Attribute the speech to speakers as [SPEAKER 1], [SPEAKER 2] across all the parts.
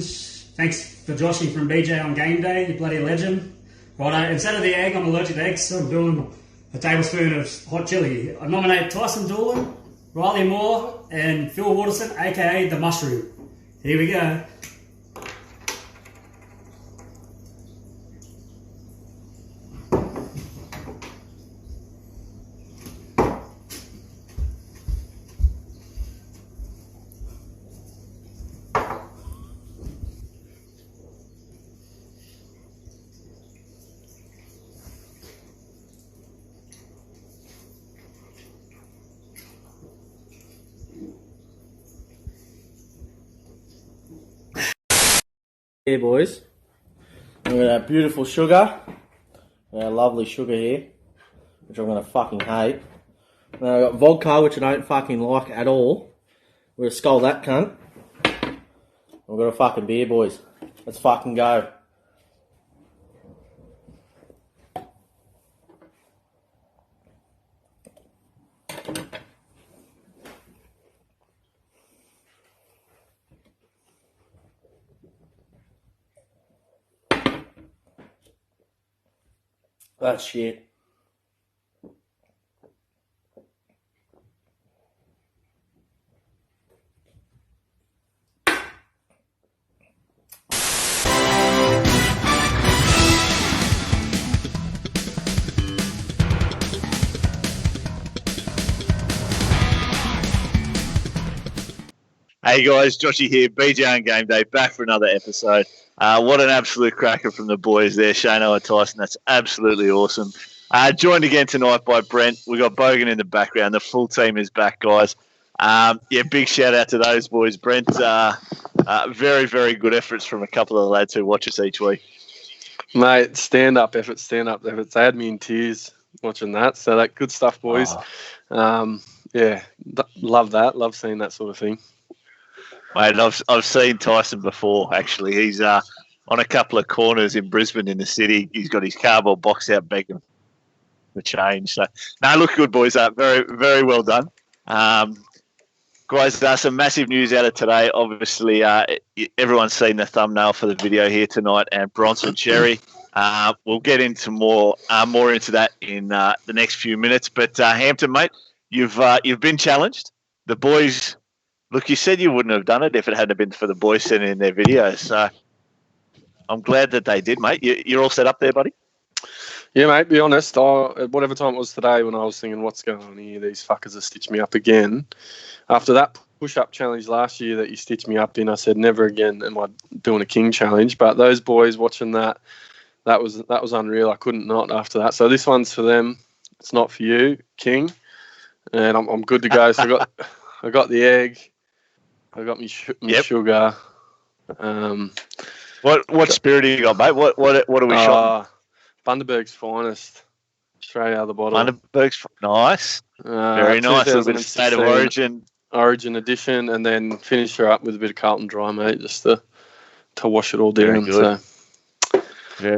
[SPEAKER 1] challenge. Thanks for joshing from BJ on game day, you bloody legend. Righto, instead of the egg, I'm allergic to eggs, so I'm doing a tablespoon of hot chili. I nominate Tyson Doolan, Riley Moore, and Phil Waterson, aka the Mushroom. Here we go.
[SPEAKER 2] Here, boys, and with our beautiful sugar, our lovely sugar here, which I'm going to fucking hate. And I've got vodka, which I don't fucking like at all. We're going to skull that cunt. We've got a fucking beer, boys. Let's fucking go. That shit.
[SPEAKER 3] Hey guys, Joshy here, BJ on Game Day, back for another episode. What an absolute cracker from the boys there, Shano and Tyson. That's absolutely awesome. Joined again tonight by Brent. We got Bogan in the background. The full team is back, guys. Big shout out to those boys. Brent, very, very good efforts from a couple of the lads who watch us each week.
[SPEAKER 4] Mate, stand-up efforts. They had me in tears watching that. So that good stuff, boys. Love that. Love seeing that sort of thing.
[SPEAKER 3] Mate, I've seen Tyson before, actually. He's on a couple of corners in Brisbane in the city. He's got his cardboard box out begging for change. So, no, look good, boys. Very, very well done. Guys, some massive news out of today. Obviously, everyone's seen the thumbnail for the video here tonight, and Bronson Cherry. We'll get into more into that in the next few minutes. But Hampton, mate, you've been challenged. The boys... Look, you said you wouldn't have done it if it hadn't been for the boys sending in their videos. So I'm glad that they did, mate. You're all set up there, buddy?
[SPEAKER 4] Yeah, mate, be honest. Whatever time it was today when I was thinking, what's going on here? These fuckers have stitched me up again. After that push-up challenge last year that you stitched me up in, I said, never again am I doing a king challenge. But those boys watching that was unreal. I couldn't not after that. So this one's for them. It's not for you, King. And I'm good to go. So I got the egg. I got me sugar.
[SPEAKER 3] What spirit do you got, mate? What are we shot?
[SPEAKER 4] Bundaberg's finest, straight out of the bottle.
[SPEAKER 3] Bundaberg's nice, very nice. A bit of State of
[SPEAKER 4] Origin edition, and then finish her up with a bit of Carlton Dry, mate, just to wash it all down.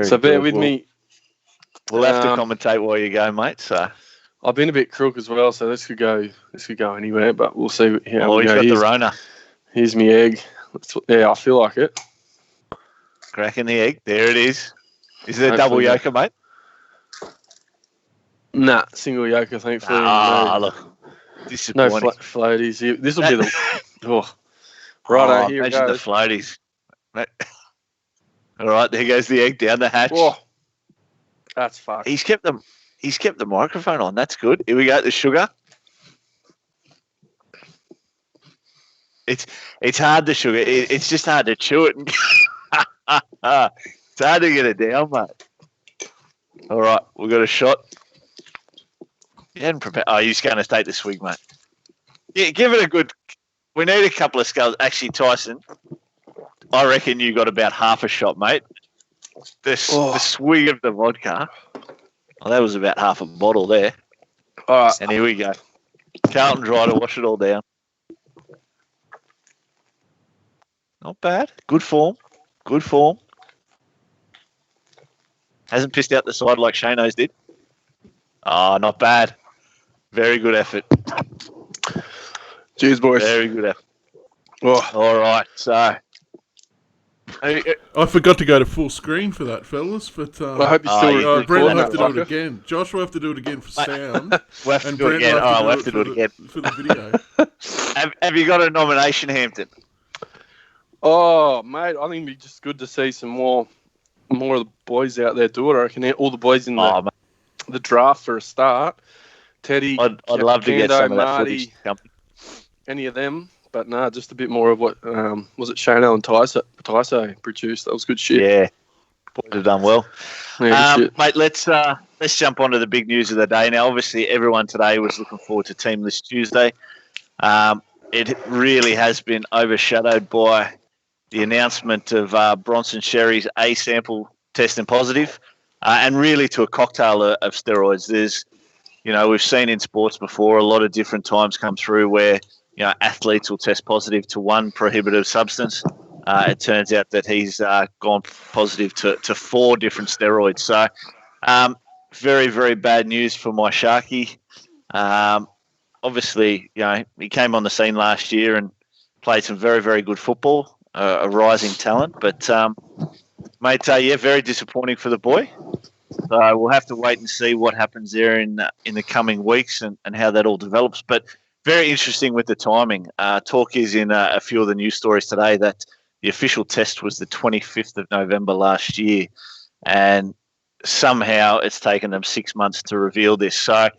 [SPEAKER 4] So bear with me.
[SPEAKER 3] We'll have to commentate while you go, mate. So
[SPEAKER 4] I've been a bit crook as well, so this could go anywhere, but we'll see how we
[SPEAKER 3] go. He's got the Rona.
[SPEAKER 4] Here's my egg. I feel like it.
[SPEAKER 3] Cracking the egg. There it is. Is it a double yolker, mate?
[SPEAKER 4] Nah, single yolker, thankfully.
[SPEAKER 3] Look. Disappointing.
[SPEAKER 4] No floaties. This will be the... Righto, here we go.
[SPEAKER 3] Imagine the floaties. All right, there goes the egg down the hatch.
[SPEAKER 4] Oh, that's fucked.
[SPEAKER 3] He's kept the microphone on. That's good. Here we go. The sugar. It's hard to sugar. It's just hard to chew it. It's hard to get it down, mate. All right, we've got a shot. You hadn't prepared. Oh, you're just going to take the swig, mate. Yeah, give it a good... We need a couple of skulls. Actually, Tyson, I reckon you got about half a shot, mate. The swig of the vodka. Oh, that was about half a bottle there.
[SPEAKER 4] All right.
[SPEAKER 3] And here we go. Carlton Dry to wash it all down. Not bad. Good form. Hasn't pissed out the side like Shano's did. Oh, not bad. Very good effort.
[SPEAKER 4] Cheers, boys.
[SPEAKER 3] Very good effort.
[SPEAKER 4] Oh.
[SPEAKER 3] All right. So,
[SPEAKER 5] I forgot to go to full screen for that, fellas. But
[SPEAKER 4] I hope you still
[SPEAKER 5] Brent will have
[SPEAKER 4] recording
[SPEAKER 5] to
[SPEAKER 4] that,
[SPEAKER 5] do it
[SPEAKER 4] fucker.
[SPEAKER 5] again. Josh will have to do it again for sound.
[SPEAKER 3] We'll have to
[SPEAKER 5] And
[SPEAKER 3] do it
[SPEAKER 5] Brent
[SPEAKER 3] again.
[SPEAKER 5] will
[SPEAKER 3] We'll
[SPEAKER 5] have
[SPEAKER 3] have to do it again.
[SPEAKER 5] for the video.
[SPEAKER 3] Have you got a nomination, Hampton?
[SPEAKER 4] Oh, mate, I think it'd be just good to see some more of the boys out there do it. I reckon all the boys in the draft for a start. Teddy,
[SPEAKER 3] I'd love to get
[SPEAKER 4] GameDay,
[SPEAKER 3] some of that
[SPEAKER 4] Marty,
[SPEAKER 3] footage. Come.
[SPEAKER 4] any of them. But no, just a bit more of what was it Shano and Tyso produced. That was good shit.
[SPEAKER 3] Yeah, boys have done well.
[SPEAKER 4] Yeah, good shit.
[SPEAKER 3] Mate, let's jump on to the big news of the day. Now, obviously, everyone today was looking forward to Team List Tuesday. It really has been overshadowed by the announcement of Bronson Xerri's A sample testing positive, and really to a cocktail of steroids. There's, we've seen in sports before a lot of different times come through where, athletes will test positive to one prohibitive substance. It turns out that he's gone positive to 4 different steroids. So, very, very bad news for my Sharky. Obviously, he came on the scene last year and played some very, very good football, a rising talent. But, mate, very disappointing for the boy. So we'll have to wait and see what happens there in the coming weeks and how that all develops. But very interesting with the timing. Talk is in a few of the news stories today that the official test was the 25th of November last year. And somehow it's taken them 6 months to reveal this. So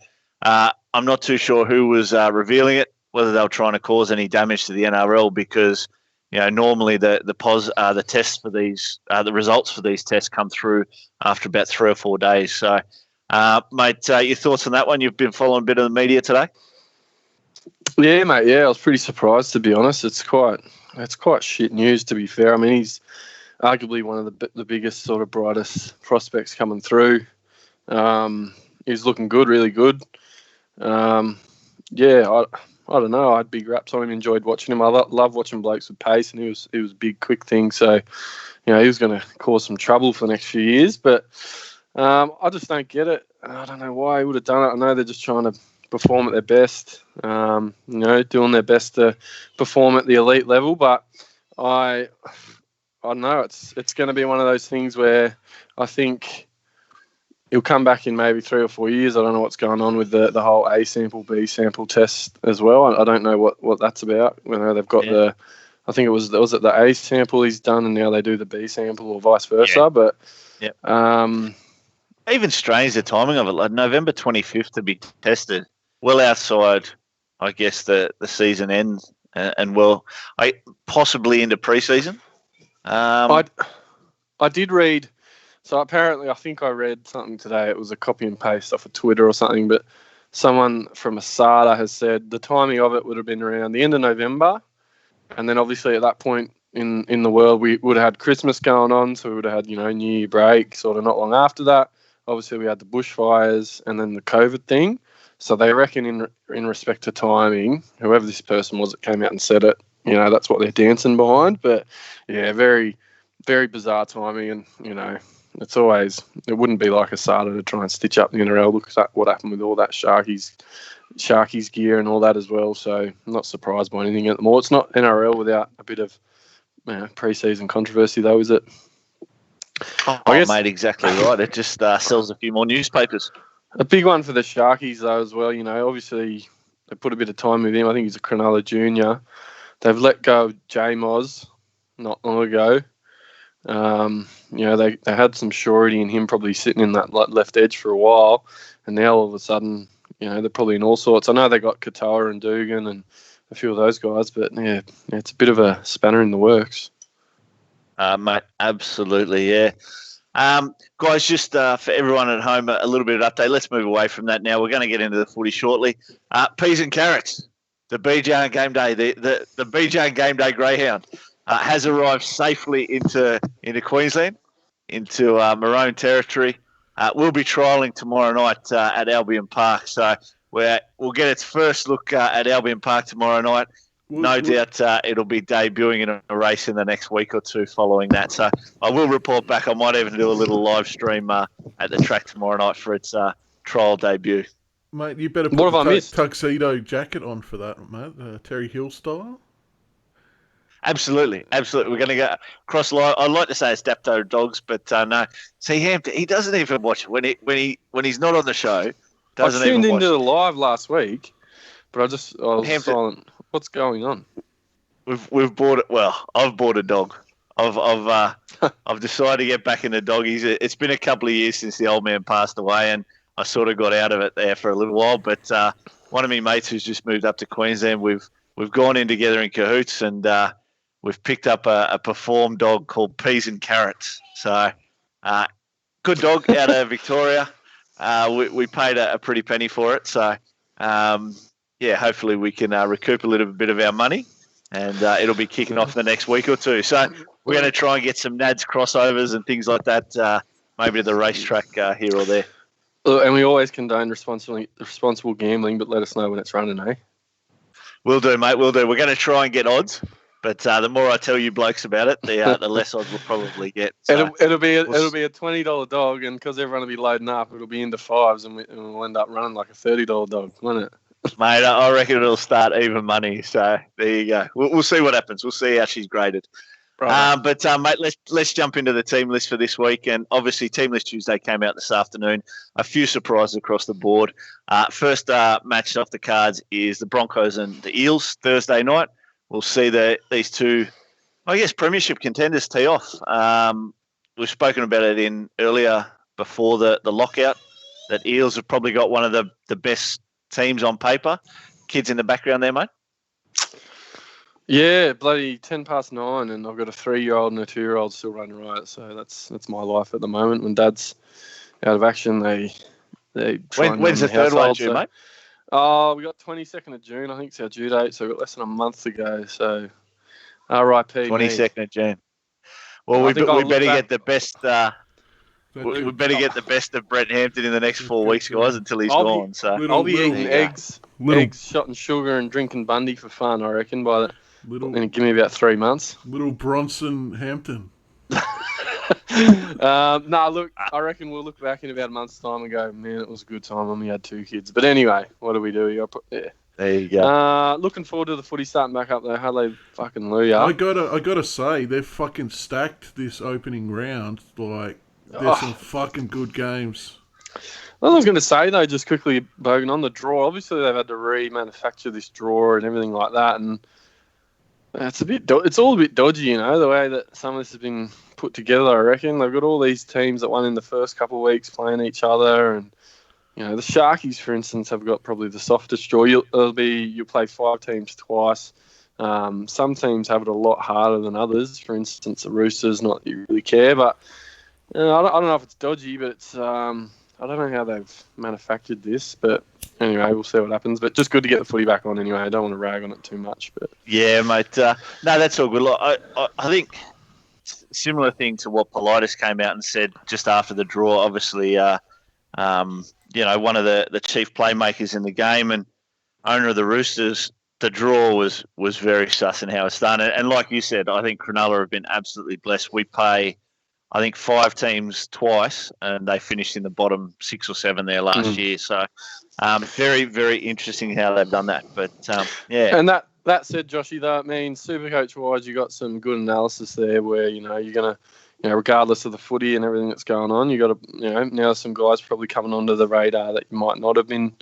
[SPEAKER 3] I'm not too sure who was revealing it, whether they were trying to cause any damage to the NRL, because normally the tests for these, the results for these tests come through after about 3 or 4 days. So, mate, your thoughts on that one? You've been following a bit of the media today.
[SPEAKER 4] Yeah, mate. Yeah, I was pretty surprised, to be honest. It's quite shit news, to be fair. I mean, he's arguably one of the biggest, sort of brightest prospects coming through. He's looking good, really good. I don't know. I had big raps on him. Enjoyed watching him. I love watching blokes with pace, and he was a big, quick thing. So, he was going to cause some trouble for the next few years. But I just don't get it. I don't know why he would have done it. I know they're just trying to perform at their best. Doing their best to perform at the elite level. But I don't know. It's going to be one of those things where I think he'll come back in maybe 3 or 4 years. I don't know what's going on with the whole A sample, B sample test as well. I don't know what that's about. They've got I think it was the A sample he's done, and now they do the B sample, or vice versa.
[SPEAKER 3] Yeah.
[SPEAKER 4] But
[SPEAKER 3] even strange the timing of it, like November 25th to be tested, well outside, I guess, the season ends, and possibly into pre-season.
[SPEAKER 4] I did read. So apparently, I think I read something today. It was a copy and paste off of Twitter or something, but someone from ASADA has said the timing of it would have been around the end of November, and then obviously at that point in the world we would have had Christmas going on, so we would have had New Year break sort of not long after that. Obviously we had the bushfires and then the COVID thing. So they reckon in respect to timing, whoever this person was that came out and said it, that's what they're dancing behind. But yeah, very, very bizarre timing, and it wouldn't be like ASADA to try and stitch up the NRL. Look at what happened with all that Sharkies gear and all that as well. So I'm not surprised by anything anymore. It's not NRL without a bit of pre-season controversy, though, is it?
[SPEAKER 3] I guess, mate, exactly right. It just sells a few more newspapers.
[SPEAKER 4] A big one for the Sharkies, though, as well. Obviously they put a bit of time with him. I think he's a Cronulla junior. They've let go of J Moz not long ago. They had some surety in him probably sitting in that left edge for a while, and now all of a sudden, they're probably in all sorts. I know they got Katoa and Dugan and a few of those guys, but yeah, it's a bit of a spanner in the works.
[SPEAKER 3] Mate, absolutely, yeah. Guys, just for everyone at home, a little bit of update. Let's move away from that now. We're going to get into the footy shortly. Peas and carrots. The BJ and GameDay, the BJ and GameDay Greyhound has arrived safely into Queensland, into Maroon territory. We'll be trialling tomorrow night at Albion Park, so we'll get its first look at Albion Park tomorrow night. No doubt it'll be debuting in a race in the next week or two following that. So I will report back. I might even do a little live stream at the track tomorrow night for its trial debut.
[SPEAKER 5] Mate, you better put the tuxedo jacket on for that, mate. Terry Hill style.
[SPEAKER 3] Absolutely. We're going to go across line. I'd like to say it's Dapto Dogs, but no. See, Hampton, he doesn't even watch it when he's not on the show.
[SPEAKER 4] I
[SPEAKER 3] Doesn't
[SPEAKER 4] tuned
[SPEAKER 3] even
[SPEAKER 4] into the
[SPEAKER 3] watch.
[SPEAKER 4] live last week, but I was
[SPEAKER 3] Hampton,
[SPEAKER 4] silent. What's going on?
[SPEAKER 3] we've bought it. Well, I've bought a dog. I've decided to get back into doggies. It's been a couple of years since the old man passed away, and I sort of got out of it there for a little while. But one of my mates who's just moved up to Queensland, we've gone in together in cahoots, and we've picked up a perform dog called Peas and Carrots. So good dog out of Victoria. We paid a pretty penny for it. So hopefully we can recoup a little bit of our money. And it'll be kicking off the next week or two. So we're going to try and get some NADS crossovers and things like that, maybe to the racetrack here or there.
[SPEAKER 4] And we always condone responsible gambling, but let us know when it's running, eh?
[SPEAKER 3] Will do, mate. Will do. We're going to try and get odds, but the more I tell you blokes about it, the less odds we'll probably get. So
[SPEAKER 4] it'll be a $20 dog, and because everyone will be loading up, it'll be into fives, and we'll end up running like a $30 dog, won't it?
[SPEAKER 3] Mate, I reckon it'll start even money. So there you go. We'll see what happens. We'll see how she's graded.
[SPEAKER 4] Right.
[SPEAKER 3] Mate, let's jump into the team list for this week. And obviously, Team List Tuesday came out this afternoon. A few surprises across the board. First match off the cards is the Broncos and the Eels Thursday night. We'll see these two, I guess, premiership contenders tee off. We've spoken about it earlier before the lockout, that Eels have probably got one of the best teams on paper. Kids in the background there, mate?
[SPEAKER 4] Yeah, bloody 10 past 9, and I've got a 3-year-old and a 2-year-old still running riot. So that's my life at the moment. When Dad's out of action, they try and
[SPEAKER 3] when's the third one due, mate?
[SPEAKER 4] Oh, we got 22nd of June. I think it's our due date, so we've got less than a month to go. So R.I.P.
[SPEAKER 3] 22nd of June. Well, we better get the best. We better get the best of Brett Hampton in the next 4 weeks, guys, until he's gone.
[SPEAKER 4] I'll be eating eggs shot in sugar and drinking Bundy for fun, I reckon, and give me about 3 months.
[SPEAKER 5] Little Bronson Hampton.
[SPEAKER 4] Look, I reckon we'll look back in about a month's time and go, man, it was a good time when we had 2 kids. But anyway, what do we do?
[SPEAKER 3] There you go.
[SPEAKER 4] Looking forward to the footy starting back up there. Hallelujah.
[SPEAKER 5] I gotta say, they're fucking stacked this opening round. Like, there's some fucking good games.
[SPEAKER 4] I was going to say, though, just quickly, Bogan, on the draw, obviously they've had to remanufacture this draw and everything like that, and it's all a bit dodgy, the way that some of this has been put together, I reckon. They've got all these teams that won in the first couple of weeks playing each other, and, the Sharkies, for instance, have got probably the softest draw. You'll play 5 teams twice. Some teams have it a lot harder than others. For instance, the Roosters, not that you really care, but I don't know if it's dodgy, but it's I don't know how they've manufactured this, but anyway, we'll see what happens. But just good to get the footy back on anyway. I don't want to rag on it too much. But
[SPEAKER 3] yeah, mate. No, that's all good. Look, I think similar thing to what Politis came out and said just after the draw. Obviously, one of the chief playmakers in the game and owner of the Roosters. The draw was very sus in how it's done. And like you said, I think Cronulla have been absolutely blessed. We pay, I think, 5 teams twice, and they finished in the bottom 6 or 7 there last year. So very, very interesting how they've done that. But, yeah.
[SPEAKER 4] And that said, Joshy, though, it means Supercoach-wise, you got some good analysis there where, you're going to, regardless of the footy and everything that's going on, you got to, now some guys probably coming onto the radar that you might not have been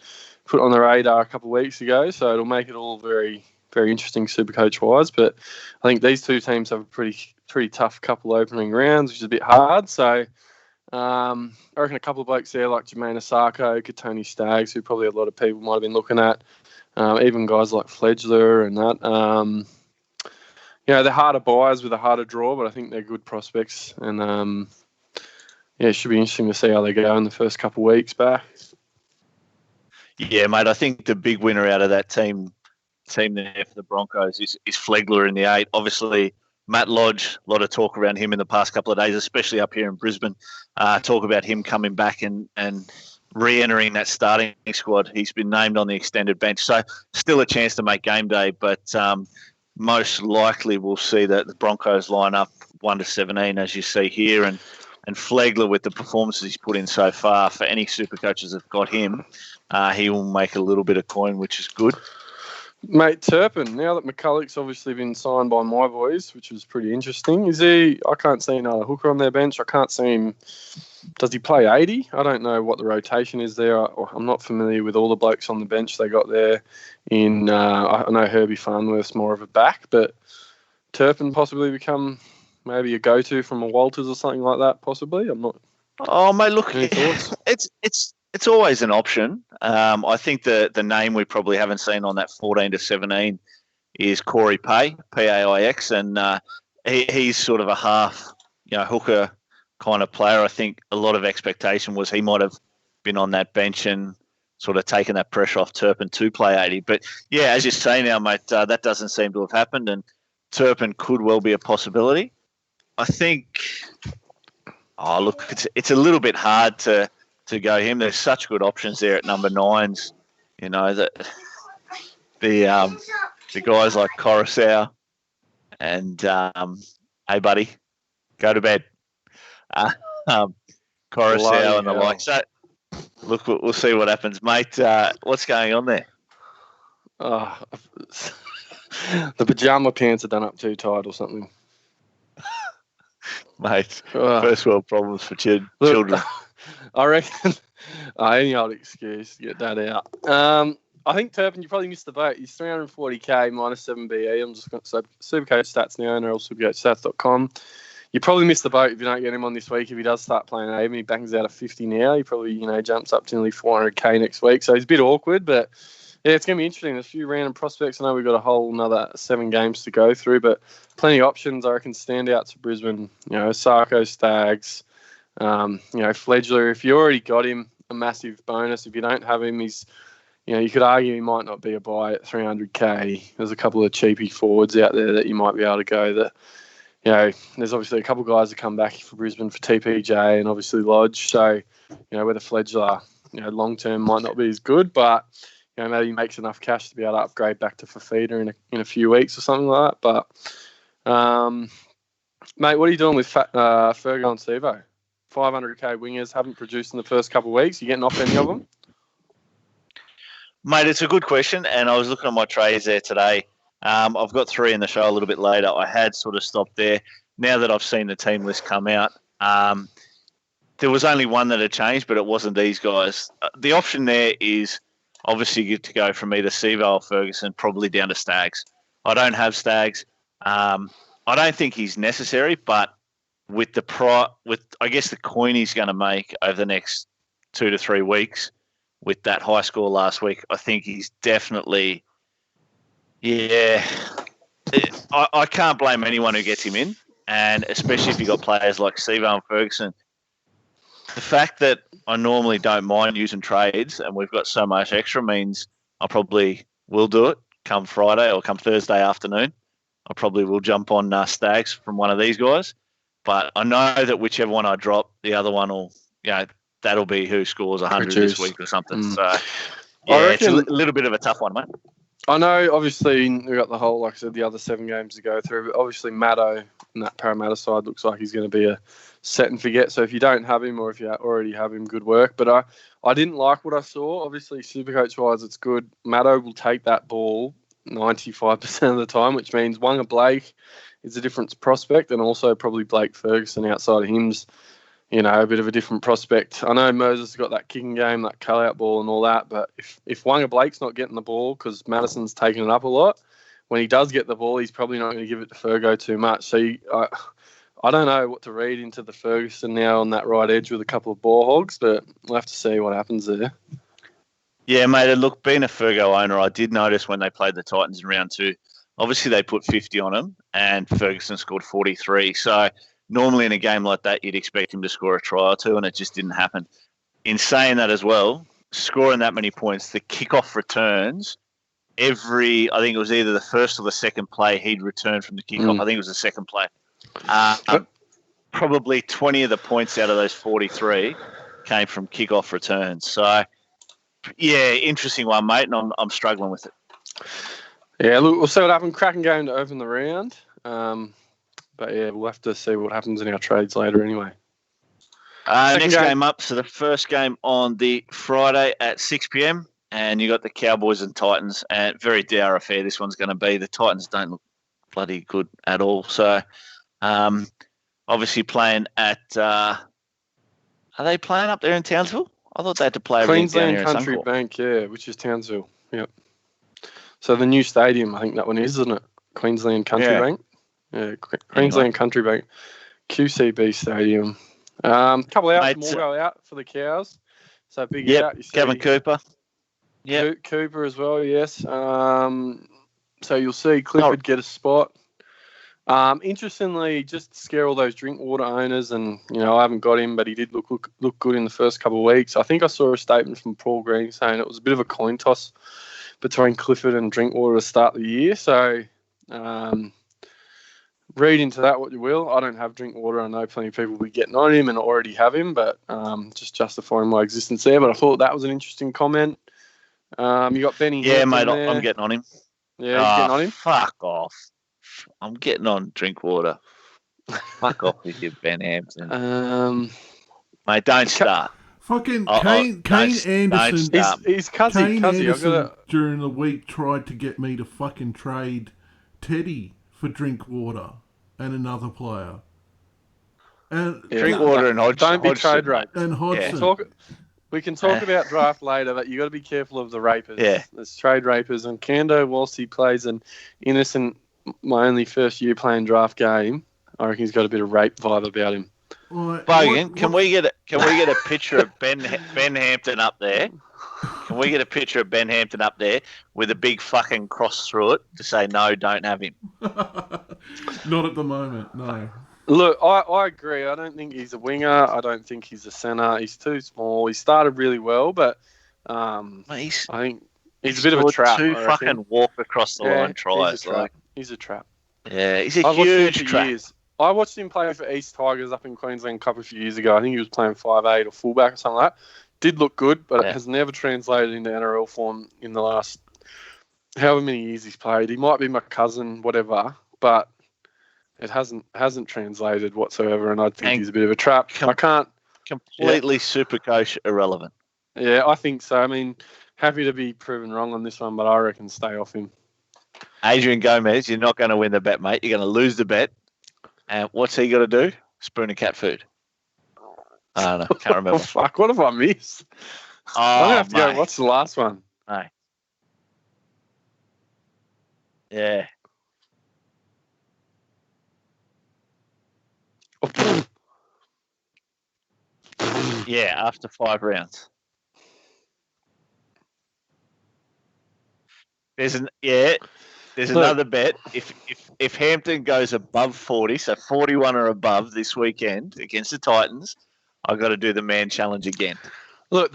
[SPEAKER 4] put on the radar a couple of weeks ago. So it'll make it all very, very interesting Supercoach-wise. But I think these 2 teams have a pretty tough couple opening rounds, which is a bit hard. So I reckon a couple of blokes there like Jermaine Asako, Katoni Staggs, who probably a lot of people might have been looking at, even guys like Fledgler and that. They're harder buys with a harder draw, but I think they're good prospects. And, it should be interesting to see how they go in the first couple of weeks back.
[SPEAKER 3] Yeah, mate, I think the big winner out of that team there for the Broncos is Flegler in the 8. Obviously, Matt Lodge, a lot of talk around him in the past couple of days, especially up here in Brisbane. Talk about him coming back and re-entering that starting squad. He's been named on the extended bench. So still a chance to make game day, but most likely we'll see that the Broncos line up 1-17, as you see here. And Flegler, with the performances he's put in so far, for any super coaches that have got him, he will make a little bit of coin, which is good.
[SPEAKER 4] Mate, Turpin, now that McCulloch's obviously been signed by my boys, which was pretty interesting, I can't see another hooker on their bench. I can't see him. Does he play 80? I don't know what the rotation is there. I'm not familiar with all the blokes on the bench they got there. I know Herbie Farnworth's more of a back, but Turpin possibly become maybe a go-to from a Walters or something like that, possibly. I'm not.
[SPEAKER 3] Oh, mate, look,
[SPEAKER 4] Any thoughts?
[SPEAKER 3] it's always an option. I think the name we probably haven't seen on that 14 to 17 is Corey Pay, Paix, and he's sort of a half, hooker kind of player. I think a lot of expectation was he might have been on that bench and sort of taken that pressure off Turpin to play 80. But yeah, as you say now, mate, that doesn't seem to have happened, and Turpin could well be a possibility. I think. Oh, look, it's a little bit hard to go him. There's such good options there at number 9s. That the guys like Coruscant and hey, buddy, go to bed. Coruscant and the like. So, look, we'll see what happens, mate. What's going on there?
[SPEAKER 4] The pajama pants are done up too tight or something.
[SPEAKER 3] Mate, first world problems for children.
[SPEAKER 4] I reckon any old excuse to get that out. I think Turpin, you probably missed the boat. He's 340k minus 7 BE. I'm just going to say Supercoach stats now, NRL supercoachstats.com. You probably missed the boat if you don't get him on this week. If he does start playing 8 and he bangs out a 50 now, he probably jumps up to nearly 400k next week. So he's a bit awkward, but yeah, it's going to be interesting. There's a few random prospects. I know we've got a whole another 7 games to go through, but plenty of options. I reckon standouts for Brisbane. Sarko, Stags, Fledgler. If you already got him, a massive bonus. If you don't have him, he's, you could argue he might not be a buy at 300k. There's a couple of cheapy forwards out there that you might be able to go that, there's obviously a couple of guys that come back for Brisbane for TPJ and obviously Lodge. So, whether Fledgler, long term might not be as good, but maybe he makes enough cash to be able to upgrade back to Fafita in a few weeks or something like that. But, mate, what are you doing with Fergo and Sivo? 500k wingers haven't produced in the first couple of weeks. You getting off any of them?
[SPEAKER 3] Mate, it's a good question, and I was looking at my trades there today. I've got 3 in the show a little bit later. I had sort of stopped there. Now that I've seen the team list come out, there was only one that had changed, but it wasn't these guys. The option there is obviously good to go from either Sivo or Ferguson, probably down to Stags. I don't have Stags. I don't think he's necessary, but with I guess the coin he's going to make over the next 2 to 3 weeks with that high score last week, I think he's definitely, I can't blame anyone who gets him in, and especially if you've got players like Sivo and Ferguson. The fact that I normally don't mind using trades and we've got so much extra means I probably will do it come Friday or come Thursday afternoon. I probably will jump on Stags from one of these guys. But I know that whichever one I drop, the other one will, that'll be who scores 100 this week or something. So, it's a little bit of a tough one, mate.
[SPEAKER 4] I know, obviously, we've got the whole, like I said, the other 7 games to go through. But obviously, Maddo and that Parramatta side looks like he's going to be a set and forget. So if you don't have him or if you already have him, good work. But I didn't like what I saw. Obviously, Supercoach-wise, it's good. Maddo will take that ball 95% of the time, which means Wanga Blake is a different prospect, and also probably Blake Ferguson outside of him's, a bit of a different prospect. I know Moses has got that kicking game, that cull-out ball and all that, but if Wanga Blake's not getting the ball because Madison's taking it up a lot, when he does get the ball, he's probably not going to give it to Fergo too much. So I don't know what to read into the Ferguson now on that right edge with a couple of ball hogs, but we'll have to see what happens there.
[SPEAKER 3] Yeah, mate, look, being a Fergo owner, I did notice when they played the Titans in round 2, obviously they put 50 on him and Ferguson scored 43. So normally in a game like that, you'd expect him to score a try or 2, and it just didn't happen. In saying that as well, scoring that many points, the kickoff returns, I think it was either the first or the second play he'd returned from the kickoff. I think it was the second play. Probably 20 of the points out of those 43 came from kickoff returns. So, yeah, interesting one, mate, and I'm struggling with it.
[SPEAKER 4] Yeah, look, we'll see what happens. Cracking game to open the round. But, yeah, we'll have to see what happens in our trades later anyway.
[SPEAKER 3] Next game up, so the first game on the Friday at 6 p.m. and you got the Cowboys and Titans, and very dour affair this one's going to be. The Titans don't look bloody good at all. So, obviously playing at. Are they playing up there in Townsville? I thought they had to play everything down here
[SPEAKER 4] Queensland Country
[SPEAKER 3] in Suncorp.
[SPEAKER 4] Bank, yeah, which is Townsville. Yep. So the new stadium, I think that one is, isn't it? Queensland Country Bank. Yeah, Queensland Country Bank, QCB Stadium. Couple out, Morgo out for the Cows. So big out. You see
[SPEAKER 3] Kevin Cooper.
[SPEAKER 4] Yeah, Cooper as well. Yes. So you'll see Clifford get a spot. Interestingly, just to scare all those drink water owners, and I haven't got him, but he did look good in the first couple of weeks. I think I saw a statement from Paul Green saying it was a bit of a coin toss between Clifford and Drinkwater to start the year. So read into that what you will. I don't have Drinkwater. I know plenty of people will be getting on him and already have him, but just justifying my existence there. But I thought that was an interesting comment. You got Benny.
[SPEAKER 3] Yeah,
[SPEAKER 4] Hampton
[SPEAKER 3] mate,
[SPEAKER 4] there.
[SPEAKER 3] I'm getting on him.
[SPEAKER 4] Yeah, you're getting on him?
[SPEAKER 3] Fuck off. I'm getting on Drinkwater. Fuck off with your Ben Hampton. Mate, don't start.
[SPEAKER 5] Fucking Kane Anderson.
[SPEAKER 4] He's Cuzzy.
[SPEAKER 5] Kane
[SPEAKER 4] Cuzzy.
[SPEAKER 5] Anderson during the week tried to get me to fucking trade Teddy for Drinkwater and another player. And
[SPEAKER 3] Drinkwater and Hodgson.
[SPEAKER 4] Don't be trade rape.
[SPEAKER 5] And Hodgson.
[SPEAKER 4] Yeah. We can talk about draft later, but you got to be careful of the rapers.
[SPEAKER 3] Yeah.
[SPEAKER 4] There's trade rapers, and Kando, whilst he plays an innocent, my only first year playing draft game, I reckon he's got a bit of rape vibe about him.
[SPEAKER 3] Bogan, can we get a picture of Ben Hampton up there? Can we get a picture of Ben Hampton up there with a big fucking cross through it to say no, don't have him?
[SPEAKER 5] Not at the moment, no.
[SPEAKER 4] Look, I agree. I don't think he's a winger. I don't think he's a centre. He's too small. He started really well, but I think he's a bit of a trap.
[SPEAKER 3] Two fucking walk across the line tries.
[SPEAKER 4] He's a trap.
[SPEAKER 3] Yeah, he's a huge trap.
[SPEAKER 4] Years. I watched him play for East Tigers up in Queensland Cup a few years ago. I think he was playing 5'8" or fullback or something like that. Did look good, but it has never translated into NRL form in the last however many years he's played. He might be my cousin, whatever, but it hasn't translated whatsoever, and I think he's a bit of a trap. I can't
[SPEAKER 3] completely Supercoach irrelevant.
[SPEAKER 4] Yeah, I think so. I mean, happy to be proven wrong on this one, but I reckon stay off him.
[SPEAKER 3] Adrian Gomez, you're not going to win the bet, mate. You're going to lose the bet. And what's he got to do? Spoon of cat food. I don't know. Can't remember.
[SPEAKER 4] Oh, fuck, what have I missed? I'm going to have to go watch the last one.
[SPEAKER 3] No. Yeah. Yeah, after 5 rounds. There's another bet. If Hampton goes above 40, so 41 or above this weekend against the Titans, I've got to do the man challenge again.
[SPEAKER 4] Look.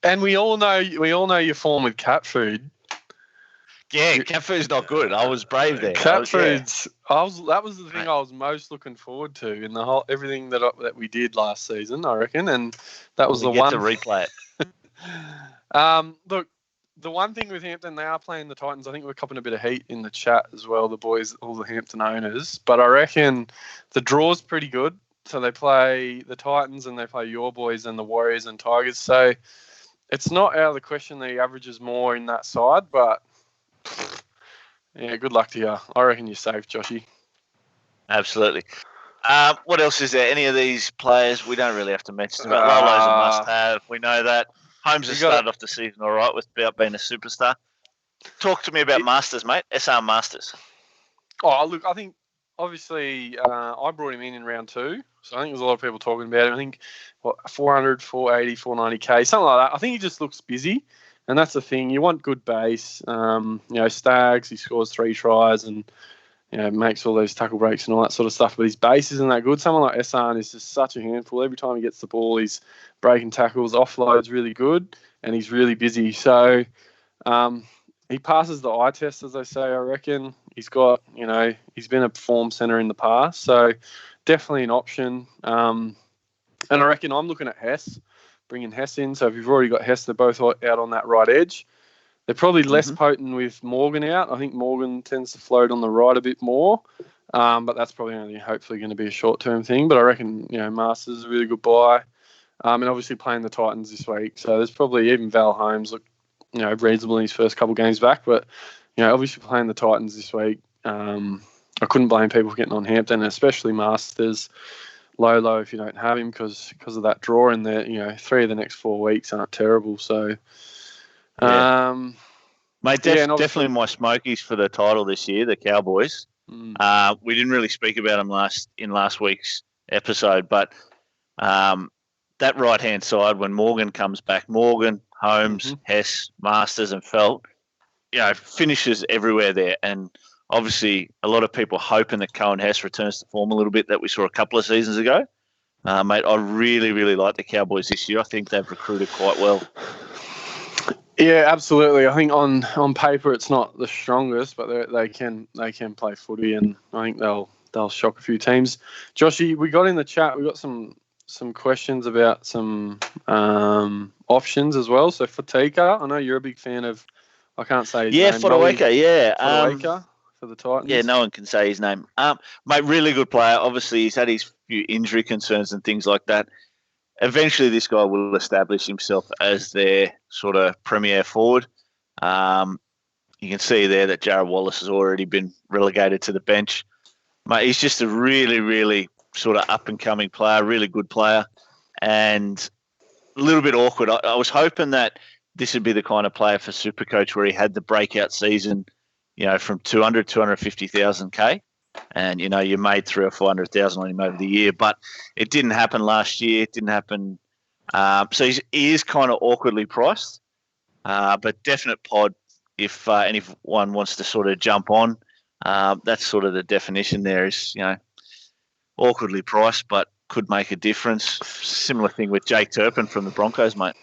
[SPEAKER 4] And we all know your form with cat food.
[SPEAKER 3] Yeah, cat food's not good. I was brave there.
[SPEAKER 4] Cat food's. That was the thing I was most looking forward to in the whole everything that we did last season, I reckon, and that was the one
[SPEAKER 3] to replay it.
[SPEAKER 4] Look, the one thing with Hampton, they are playing the Titans. I think we're copping a bit of heat in the chat as well, the boys, all the Hampton owners. But I reckon the draw's pretty good. So they play the Titans and they play your boys and the Warriors and Tigers. So it's not out of the question that he averages more in that side, but yeah, good luck to you. I reckon you're safe, Joshy.
[SPEAKER 3] Absolutely. What else is there? Any of these players we don't really have to mention about? Lolo's a must-have. We know that. Holmes has started off the season all right without being a superstar. Talk to me about Masters, mate. SR Masters.
[SPEAKER 4] Oh, look, I think obviously I brought him in round 2. So I think there's a lot of people talking about him. I think 400, 480, 490K, something like that. I think he just looks busy. And that's the thing. You want good base. Stags, he scores 3 tries and makes all those tackle breaks and all that sort of stuff. But his base isn't that good. Someone like Esan is just such a handful. Every time he gets the ball, he's breaking tackles, offload's really good, and he's really busy. So he passes the eye test, as they say, I reckon. He's got, he's been a form centre in the past. So definitely an option. And I reckon I'm looking at Hess, bringing Hess in. So if you've already got Hess, they're both out on that right edge. They're probably less potent with Morgan out. I think Morgan tends to float on the right a bit more. But that's probably only hopefully going to be a short-term thing. But I reckon, Masters is a really good buy. And obviously playing the Titans this week. So there's probably even Val Holmes looked, reasonable in his first couple games back. But, obviously playing the Titans this week, I couldn't blame people for getting on Hampton, especially Masters. Low if you don't have him because of that draw in there. 3 of the next 4 weeks aren't terrible. So,
[SPEAKER 3] Mate, definitely my smokies for the title this year, the Cowboys. We didn't really speak about them in last week's episode, but that right-hand side, when Morgan comes back, Morgan, Holmes, Hess, Masters and Felt, finishes everywhere there. And obviously a lot of people hoping that Cohen Hess returns to form a little bit that we saw a couple of seasons ago. Mate, I really, really like the Cowboys this year. I think they've recruited quite well.
[SPEAKER 4] Yeah, absolutely. I think on paper it's not the strongest, but they can play footy, and I think they'll shock a few teams. Joshy, we got in the chat. We got some questions about some options as well. So Fatika, I know you're a big fan of. I can't say his name.
[SPEAKER 3] Fotuaika, yeah.
[SPEAKER 4] Fotuaika for the Titans.
[SPEAKER 3] Yeah, no one can say his name. Mate, really good player. Obviously, he's had his few injury concerns and things like that. Eventually, this guy will establish himself as their sort of premier forward. You can see there that Jarrod Wallace has already been relegated to the bench. Mate, he's just a really, really sort of up-and-coming player, really good player, and a little bit awkward. I was hoping that this would be the kind of player for Supercoach where he had the breakout season, from 250,000 K. And, you made 300,000 or 400,000 on him over the year, but it didn't happen last year. It didn't happen. So he is kind of awkwardly priced, but definite pod if anyone wants to sort of jump on. That's sort of the definition there is, awkwardly priced, but could make a difference. Similar thing with Jake Turpin from the Broncos, mate.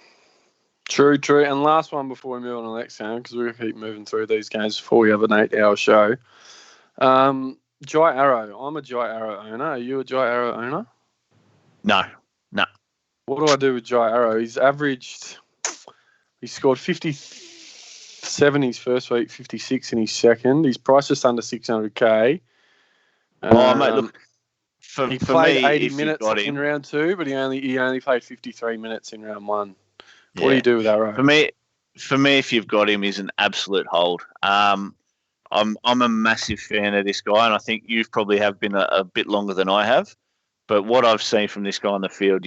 [SPEAKER 4] True. And last one before we move on to the next game, because we're going to keep moving through these games before we have an 8-hour show. Jai Arrow. I'm a Jai Arrow owner. Are you a Jai Arrow owner?
[SPEAKER 3] No.
[SPEAKER 4] What do I do with Jai Arrow? He scored 57 his first week, 56 in his second. His price just under 600K.
[SPEAKER 3] Mate, look.
[SPEAKER 4] He played 80 minutes in round 2, but he only played 53 minutes in round 1. Yeah. What do you do with Arrow?
[SPEAKER 3] For me, if you've got him, he's an absolute hold. I'm a massive fan of this guy, and I think you probably have been a bit longer than I have. But what I've seen from this guy on the field,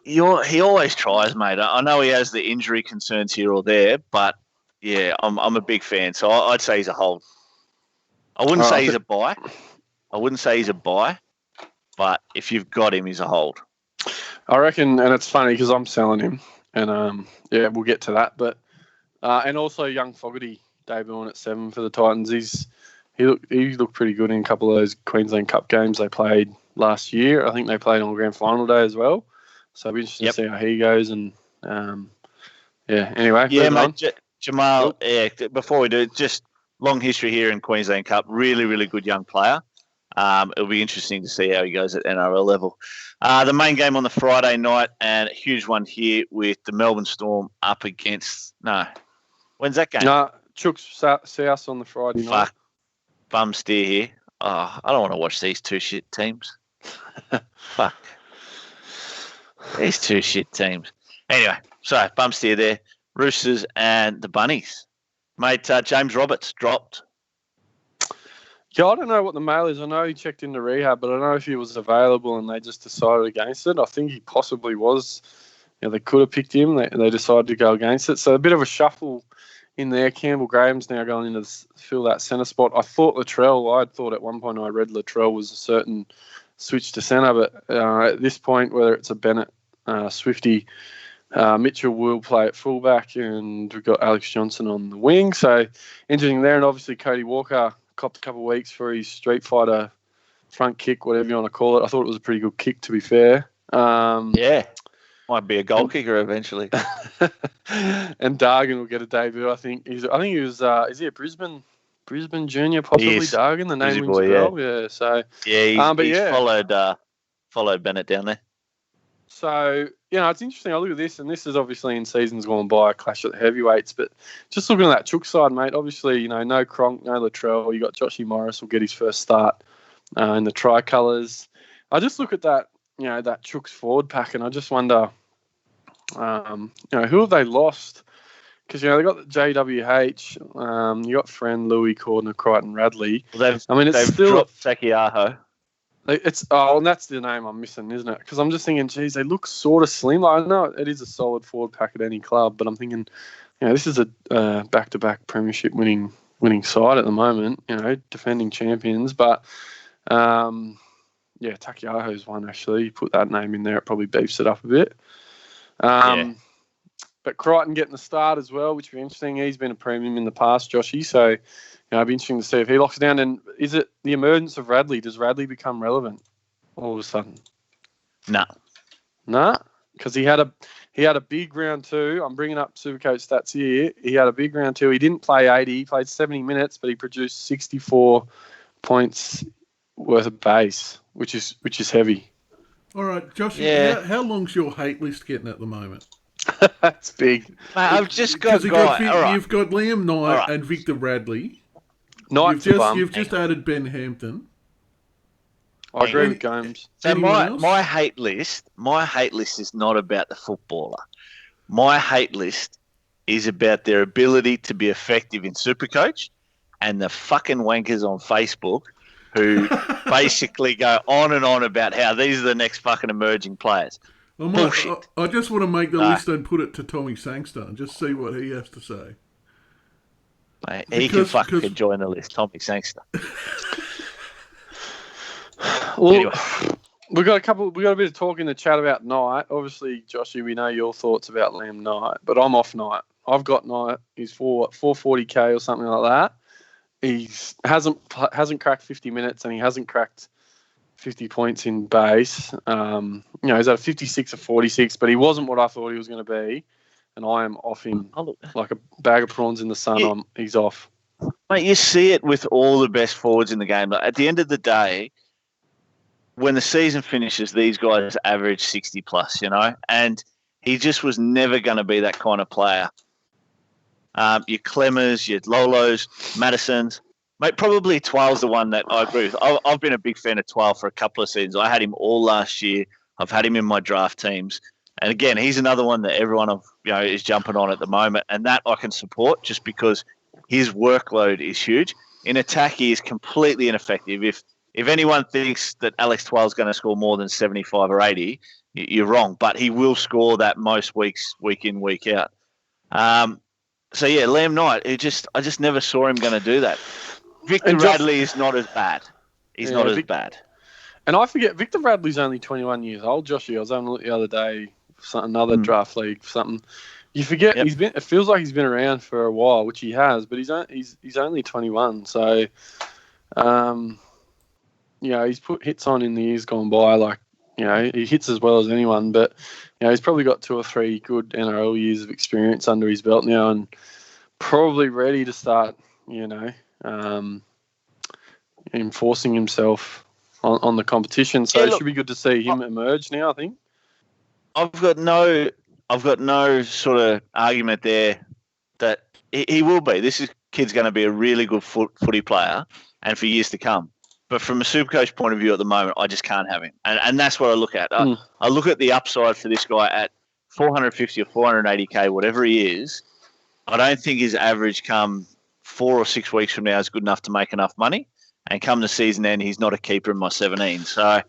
[SPEAKER 3] he always tries, mate. I know he has the injury concerns here or there, but yeah, I'm a big fan. So I'd say he's a hold. I wouldn't say he's a buy. But if you've got him, he's a hold.
[SPEAKER 4] I reckon, and it's funny because I'm selling him, and we'll get to that. But and also young Fogarty debuting at 7 for the Titans. He looked pretty good in a couple of those Queensland Cup games they played last year. I think they played on grand final day as well. So I'll be interested to see how he goes. And anyway.
[SPEAKER 3] Yeah, mate. Jamal. Yeah. Before we do, just long history here in Queensland Cup. Really, really good young player. It'll be interesting to see how he goes at NRL level. The main game on the Friday night, and a huge one here with the Melbourne Storm up against. No, when's that game?
[SPEAKER 4] No, Chooks South on the Friday night.
[SPEAKER 3] Fuck. Bum steer here. Oh, I don't want to watch these two shit teams. Fuck. These two shit teams. Anyway, so bum steer there. Roosters and the Bunnies. Mate, James Roberts dropped.
[SPEAKER 4] Yeah, I don't know what the mail is. I know he checked into rehab, but I don't know if he was available and they just decided against it. I think he possibly was. They could have picked him. They decided to go against it. So a bit of a shuffle in there. Campbell Graham's now going in to fill that centre spot. I thought at one point I read Latrell was a certain switch to centre, but at this point, whether it's a Bennett, Swifty, Mitchell will play at fullback, and we've got Alex Johnson on the wing. So interesting there, and obviously Cody Walker copped a couple of weeks for his Street Fighter front kick, whatever you want to call it. I thought it was a pretty good kick, to be fair.
[SPEAKER 3] Yeah. Might be a goal kicker eventually.
[SPEAKER 4] And Dargan will get a debut, I think. Is he a Brisbane junior, possibly, Dargan? The name rings a bell. Yeah, so...
[SPEAKER 3] Yeah, he's followed Bennett down there.
[SPEAKER 4] So, it's interesting. I look at this, and this is obviously in seasons gone by, a clash of the heavyweights. But just looking at that Chook side, mate, obviously, no Cronk, no Latrell. You got Joshy Morris will get his first start in the tricolours. I just look at that, that Chook's forward pack, and I just wonder, who have they lost? Because, they got the JWH, you got Friend, Louis, Cordner, Crichton, Radley.
[SPEAKER 3] Well,
[SPEAKER 4] they've
[SPEAKER 3] still dropped Sakiaho.
[SPEAKER 4] And that's the name I'm missing, isn't it? Because I'm just thinking, geez, they look sort of slim. I know it is a solid forward pack at any club, but I'm thinking, this is a back-to-back premiership winning side at the moment. Defending champions, but Takiaho's one actually. You put that name in there, it probably beefs it up a bit. But Crichton getting the start as well, which would be interesting. He's been a premium in the past, Joshy. So, it'd be interesting to see if he locks it down. And is it the emergence of Radley? Does Radley become relevant all of a sudden?
[SPEAKER 3] No.
[SPEAKER 4] Nah, because he had a big round 2. I'm bringing up Supercoach stats here. He had a big round 2. He didn't play 80. He played 70 minutes, but he produced 64 points worth of base, which is heavy.
[SPEAKER 5] All right, Josh, how long's your hate list getting at the moment?
[SPEAKER 4] That's big.
[SPEAKER 3] Mate, I've just got
[SPEAKER 5] You've got Liam Knight and Victor Radley. You've just added Ben Hampton.
[SPEAKER 4] I agree with Gomes.
[SPEAKER 3] So my hate list is not about the footballer. My hate list is about their ability to be effective in Supercoach and the fucking wankers on Facebook who basically go on and on about how these are the next fucking emerging players.
[SPEAKER 5] I just want to make the list and put it to Tommy Sangster and just see what he has to say.
[SPEAKER 3] Mate, he can fucking join the list, Tommy Sangster.
[SPEAKER 4] Well,
[SPEAKER 3] anyway.
[SPEAKER 4] we got a bit of talk in the chat about Knight. Obviously, Joshy, we know your thoughts about Liam Knight, but I'm off Knight. I've got Knight. He's for 440k or something like that. He hasn't cracked 50 minutes and he hasn't cracked 50 points in base. He's at a 56 or 46, but he wasn't what I thought he was going to be, and I am off him like a bag of prawns in the sun. He's off.
[SPEAKER 3] Mate, you see it with all the best forwards in the game. Like, at the end of the day, when the season finishes, these guys average 60 plus, and he just was never going to be that kind of player. Your Clemmers, your Lolos, Madisons. Mate, probably Twal's the one that I agree with. I've been a big fan of Twal for a couple of seasons. I had him all last year. I've had him in my draft teams. And again, he's another one that everyone is jumping on at the moment. And that I can support just because his workload is huge. In attack, he is completely ineffective. If anyone thinks that Alex Twal's going to score more than 75 or 80, you're wrong. But he will score that most weeks, week in, week out. Liam Knight, I just never saw him going to do that. Victor Radley is not as bad. He's not as bad.
[SPEAKER 4] And I forget, Victor Radley's only 21 years old, Joshy. I was having a look the other day, another draft league, something. You forget it feels like he's been around for a while, which he has, but he's only 21. So, he's put hits on in the years gone by. Like, he hits as well as anyone, but he's probably got 2 or 3 good NRL years of experience under his belt now, and probably ready to start, enforcing himself on the competition. So it should be good to see him emerge now, I think.
[SPEAKER 3] I've got no sort of argument there that he will be. This kid's going to be a really good footy player and for years to come. But from a Supercoach point of view at the moment, I just can't have him. And that's what I look at. I look at the upside for this guy at 450 or 480k, whatever he is. I don't think his average come 4 or 6 weeks from now is good enough to make enough money. And come the season end, he's not a keeper in my 17. So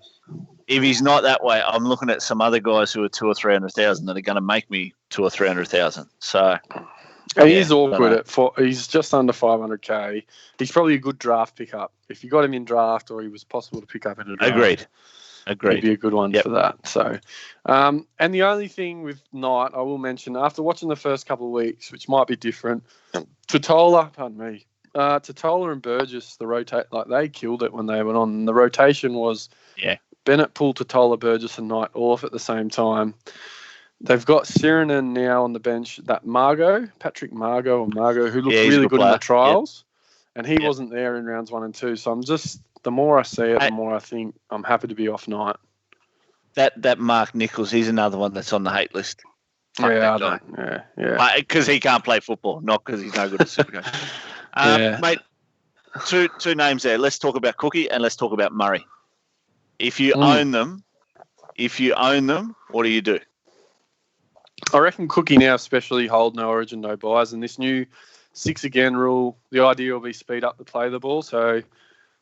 [SPEAKER 3] if he's not that way, I'm looking at some other guys who are 200,000 or 300,000 that are going to make me 200,000 or 300,000. So
[SPEAKER 4] he is awkward he's just under 500k. He's probably a good draft pickup. If you got him in draft, or he was possible to pick up in a draft.
[SPEAKER 3] Agreed.
[SPEAKER 4] He'd be a good one for that. So, and the only thing with Knight, I will mention, after watching the first couple of weeks, which might be different, Totola and Burgess, they killed it when they went on. The rotation was Bennett, Poole, Totola, Burgess, and Knight all off at the same time. They've got Sirinen now on the bench. That Patrick Margot, who looked really good in the trials, and he wasn't there in rounds 1 and 2. So the more I see it, the more I think I'm happy to be off Knight.
[SPEAKER 3] that Mark Nichols, he's another one that's on the hate list. Fuck
[SPEAKER 4] Yeah,
[SPEAKER 3] that guy.
[SPEAKER 4] Yeah.
[SPEAKER 3] Because he can't play football, not because he's no good at Supercoach.
[SPEAKER 4] Yeah.
[SPEAKER 3] Mate, two names there. Let's talk about Cookie and let's talk about Murray. If you own them, what do you do?
[SPEAKER 4] I reckon Cookie now especially hold no origin, no buys, and this new 6 again rule, the idea will be speed up the play of the ball,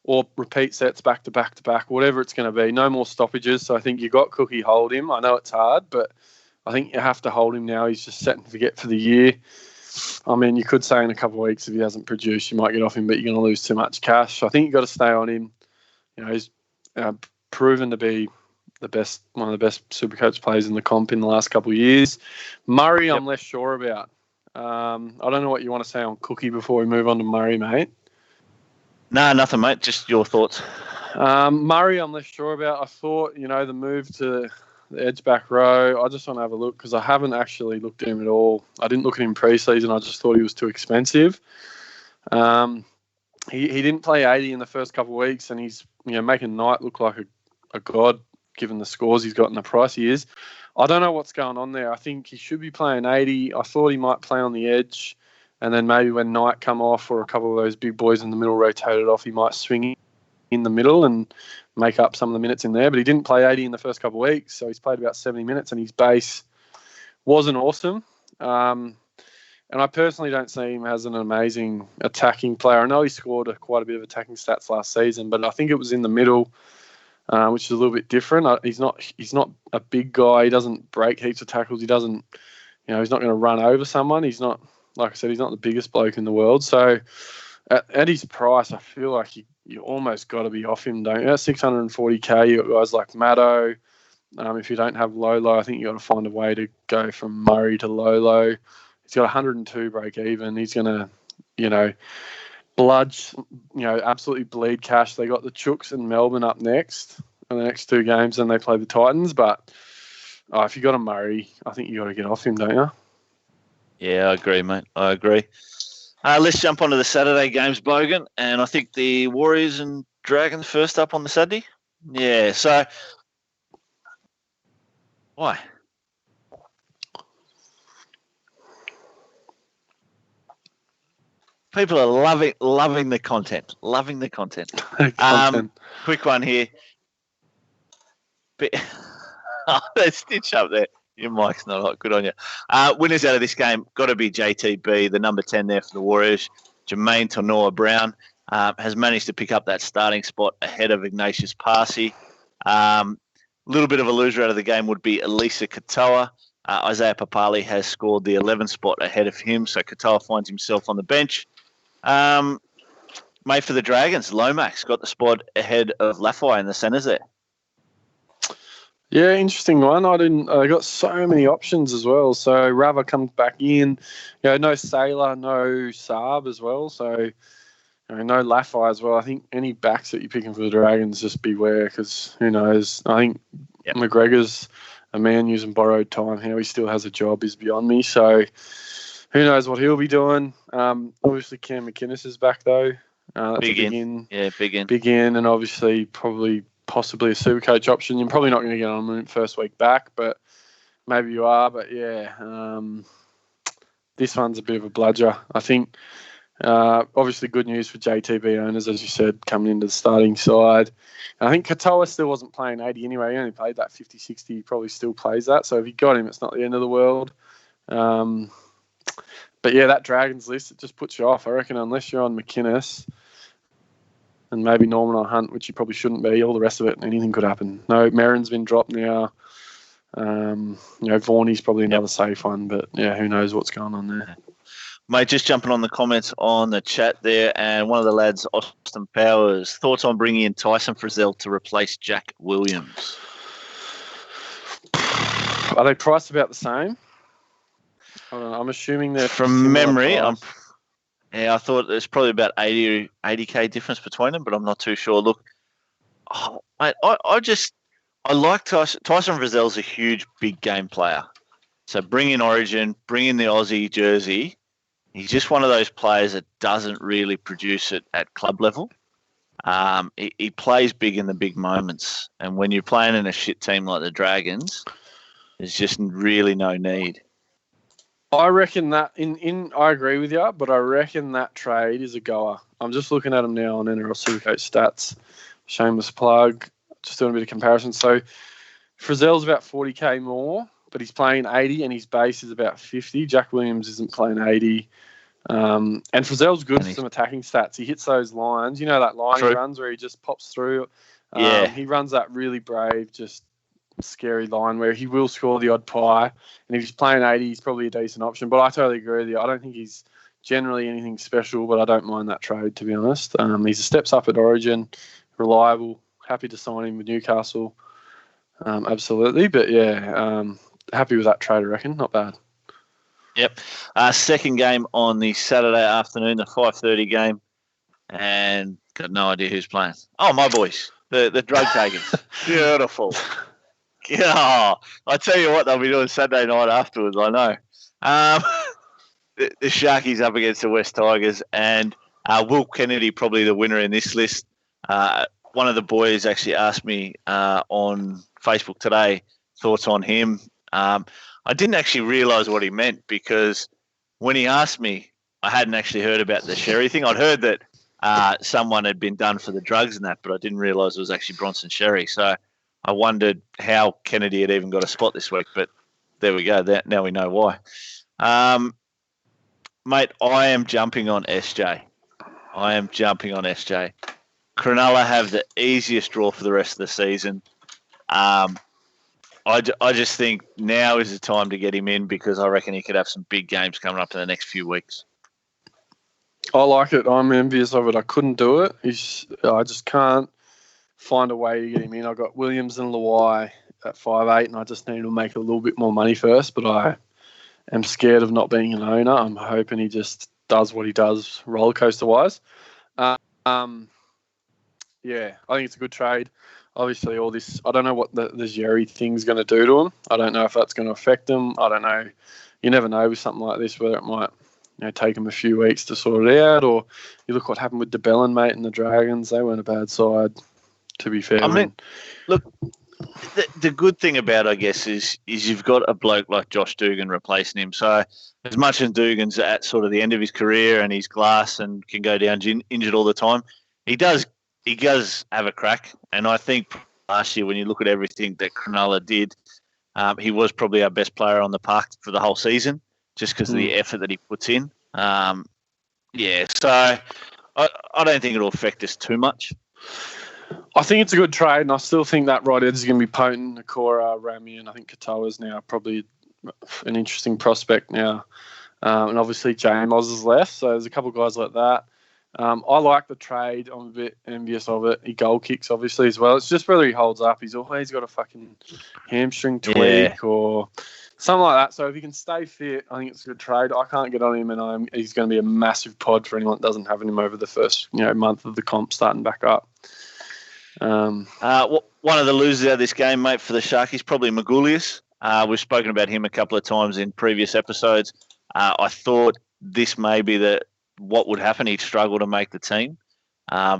[SPEAKER 4] or repeat sets back to back to back, whatever it's going to be. No more stoppages. So I think you got Cookie, hold him. I know it's hard, but I think you have to hold him now. He's just set and forget for the year. I mean, you could say in a couple of weeks if he hasn't produced, you might get off him, but you're going to lose too much cash. So I think you've got to stay on him. You know, he's proven to be one of the best Supercoach players in the comp in the last couple of years. Murray, I'm less sure about. I don't know what you want to say on Cookie before we move on to Murray, mate.
[SPEAKER 3] No, nothing, mate. Just your thoughts.
[SPEAKER 4] Murray, I'm less sure about. I thought, the move to the edge back row, I just want to have a look because I haven't actually looked at him at all. I didn't look at him pre-season. I just thought he was too expensive. He didn't play 80 in the first couple of weeks, and he's making Knight look like a god given the scores he's got and the price he is. I don't know what's going on there. I think he should be playing 80. I thought he might play on the edge, and then maybe when Knight come off or a couple of those big boys in the middle rotated off, he might swing in the middle and make up some of the minutes in there. But he didn't play 80 in the first couple of weeks, so he's played about 70 minutes, and his base wasn't awesome. And I personally don't see him as an amazing attacking player. I know he scored quite a bit of attacking stats last season, but I think it was in the middle, which is a little bit different. He's not a big guy. He doesn't break heaps of tackles. He doesn't, he's not going to run over someone. He's not, like I said, he's not the biggest bloke in the world. So at his price, I feel like you almost got to be off him, don't you? At 640K, you got guys like Maddo. If you don't have Lolo, I think you got to find a way to go from Murray to Lolo. He's got 102 break even. He's going to, absolutely bleed cash. They got the Chooks and Melbourne up next in the next 2 games, and they play the Titans. But if you got a Murray, I think you got to get off him, don't you?
[SPEAKER 3] Yeah, I agree, mate. I agree. Let's jump onto the Saturday games, Bogan. And I think the Warriors and Dragons first up on the Saturday. Yeah, so why? People are loving the content. Loving the content. Quick one here. They stitch up there. Your mic's not hot. Good on you. Winners out of this game got to be JTB, the number 10 there for the Warriors. Jermaine Tonoa-Brown has managed to pick up that starting spot ahead of Ignatius Parsi. Little bit of a loser out of the game would be Elisa Katoa. Isaiah Papali has scored the 11th spot ahead of him, so Katoa finds himself on the bench. Mate, for the Dragons, Lomax got the spot ahead of Lafay in the centres there.
[SPEAKER 4] Yeah, interesting one. I got so many options as well. So Rava comes back in. No Saylor, no Saab as well. So no Lafay as well. I think any backs that you're picking for the Dragons, just beware because who knows. I think McGregor's a man using borrowed time. How he still has a job is beyond me. So who knows what he'll be doing. Obviously, Cam McInnes is back though. That's
[SPEAKER 3] big in. Yeah, big in.
[SPEAKER 4] Big in, and obviously possibly a Supercoach option. You're probably not going to get on the first week back, but maybe you are. But yeah, this one's a bit of a bludger. I think obviously good news for JTB owners, as you said, coming into the starting side. And I think Katoa still wasn't playing 80 anyway. He only played that 50-60. He probably still plays that. So if you got him, it's not the end of the world. But yeah, that Dragons list, it just puts you off. I reckon unless you're on McInnes and maybe Norman or Hunt, which you probably shouldn't be, all the rest of it, anything could happen. No, Merrin's been dropped now. Vaughan's probably another safe one, but yeah, who knows what's going on there.
[SPEAKER 3] Mate, just jumping on the comments on the chat there, and one of the lads, Austin Powers, thoughts on bringing in Tyson Frizzell to replace Jack Williams?
[SPEAKER 4] Are they priced about the same? I'm assuming they're
[SPEAKER 3] from memory. I thought there's probably about 80K difference between them, but I'm not too sure. Look, mate, I like Tyson. Tyson Frizzell's a huge, big game player. So bring in Origin, bring in the Aussie jersey. He's just one of those players that doesn't really produce it at club level. He plays big in the big moments. And when you're playing in a shit team like the Dragons, there's just really no need.
[SPEAKER 4] I reckon that I agree with you, but I reckon that trade is a goer. I'm just looking at him now on NRL Supercoach stats. Shameless plug. Just doing a bit of comparison. So Frizzell's about 40k more, but he's playing 80 and his base is about 50. Jack Williams isn't playing 80. And Frizzell's good for some attacking stats. He hits those lines. You know that line he runs where he just pops through? He runs that really brave, just scary line where he will score the odd pie. And if he's playing 80, he's probably a decent option. But I totally agree with you. I don't think he's generally anything special, but I don't mind that trade, to be honest. He's a steps up at Origin, reliable, happy to sign him with Newcastle. Absolutely. But, happy with that trade, I reckon. Not bad.
[SPEAKER 3] Yep. Second game on the Saturday afternoon, the 5:30 game. And got no idea who's playing. Oh, my boys, the drug takers. Beautiful. Yeah, I tell you what, they'll be doing Saturday night afterwards, I know. The Sharkies up against the West Tigers, and Will Kennedy probably the winner in this list. One of the boys actually asked me on Facebook today thoughts on him. I didn't actually realise what he meant because when he asked me, I hadn't actually heard about the Sherry thing. I'd heard that someone had been done for the drugs and that, but I didn't realise it was actually Bronson Sherry. So I wondered how Kennedy had even got a spot this week, but there we go. Now we know why. Mate, I am jumping on SJ. Cronulla have the easiest draw for the rest of the season. I just think now is the time to get him in because I reckon he could have some big games coming up in the next few weeks.
[SPEAKER 4] I like it. I'm envious of it. I couldn't do it. I just can't find a way to get him in. I got Williams and Luai at 5'8", and I just need to make a little bบmore money first, but I am scared of not being an owner. I'm hoping he just does what he does roller coaster wise. I think it's a good trade. Obviously, all this, I don't know what the Jerry thing's going to do to him. I don't know if that's going to affect him. I don't know. You never know with something like this whether it might take him a few weeks to sort it out, or you look what happened with DeBellin, mate, and the Dragons. They weren't a bad side, to be fair.
[SPEAKER 3] I mean, look, the good thing about it, I guess, is you've got a bloke like Josh Dugan replacing him. So as much as Dugan's at sort of the end of his career and he's glass and can go down injured all the time, he does have a crack. And I think last year, when you look at everything that Cronulla did, he was probably our best player on the park for the whole season just because of the effort that he puts in. So I don't think it'll affect us too much.
[SPEAKER 4] I think it's a good trade, and I still think that right edge is going to be potent. Nakora, Rami, and I think Katoa's now probably an interesting prospect now. And obviously J-Moz is left, so there's a couple of guys like that. I like the trade. I'm a bit envious of it. He goal kicks, obviously, as well. It's just whether he holds up. He's always got a fucking hamstring tweak or something like that. So if he can stay fit, I think it's a good trade. I can't get on him, and he's going to be a massive pod for anyone that doesn't have him over the first month of the comp starting back up.
[SPEAKER 3] One of the losers out of this game, mate, for the Sharkies, probably Magoulias. We've spoken about him a couple of times in previous episodes. I thought this may be what would happen. He'd struggle to make the team.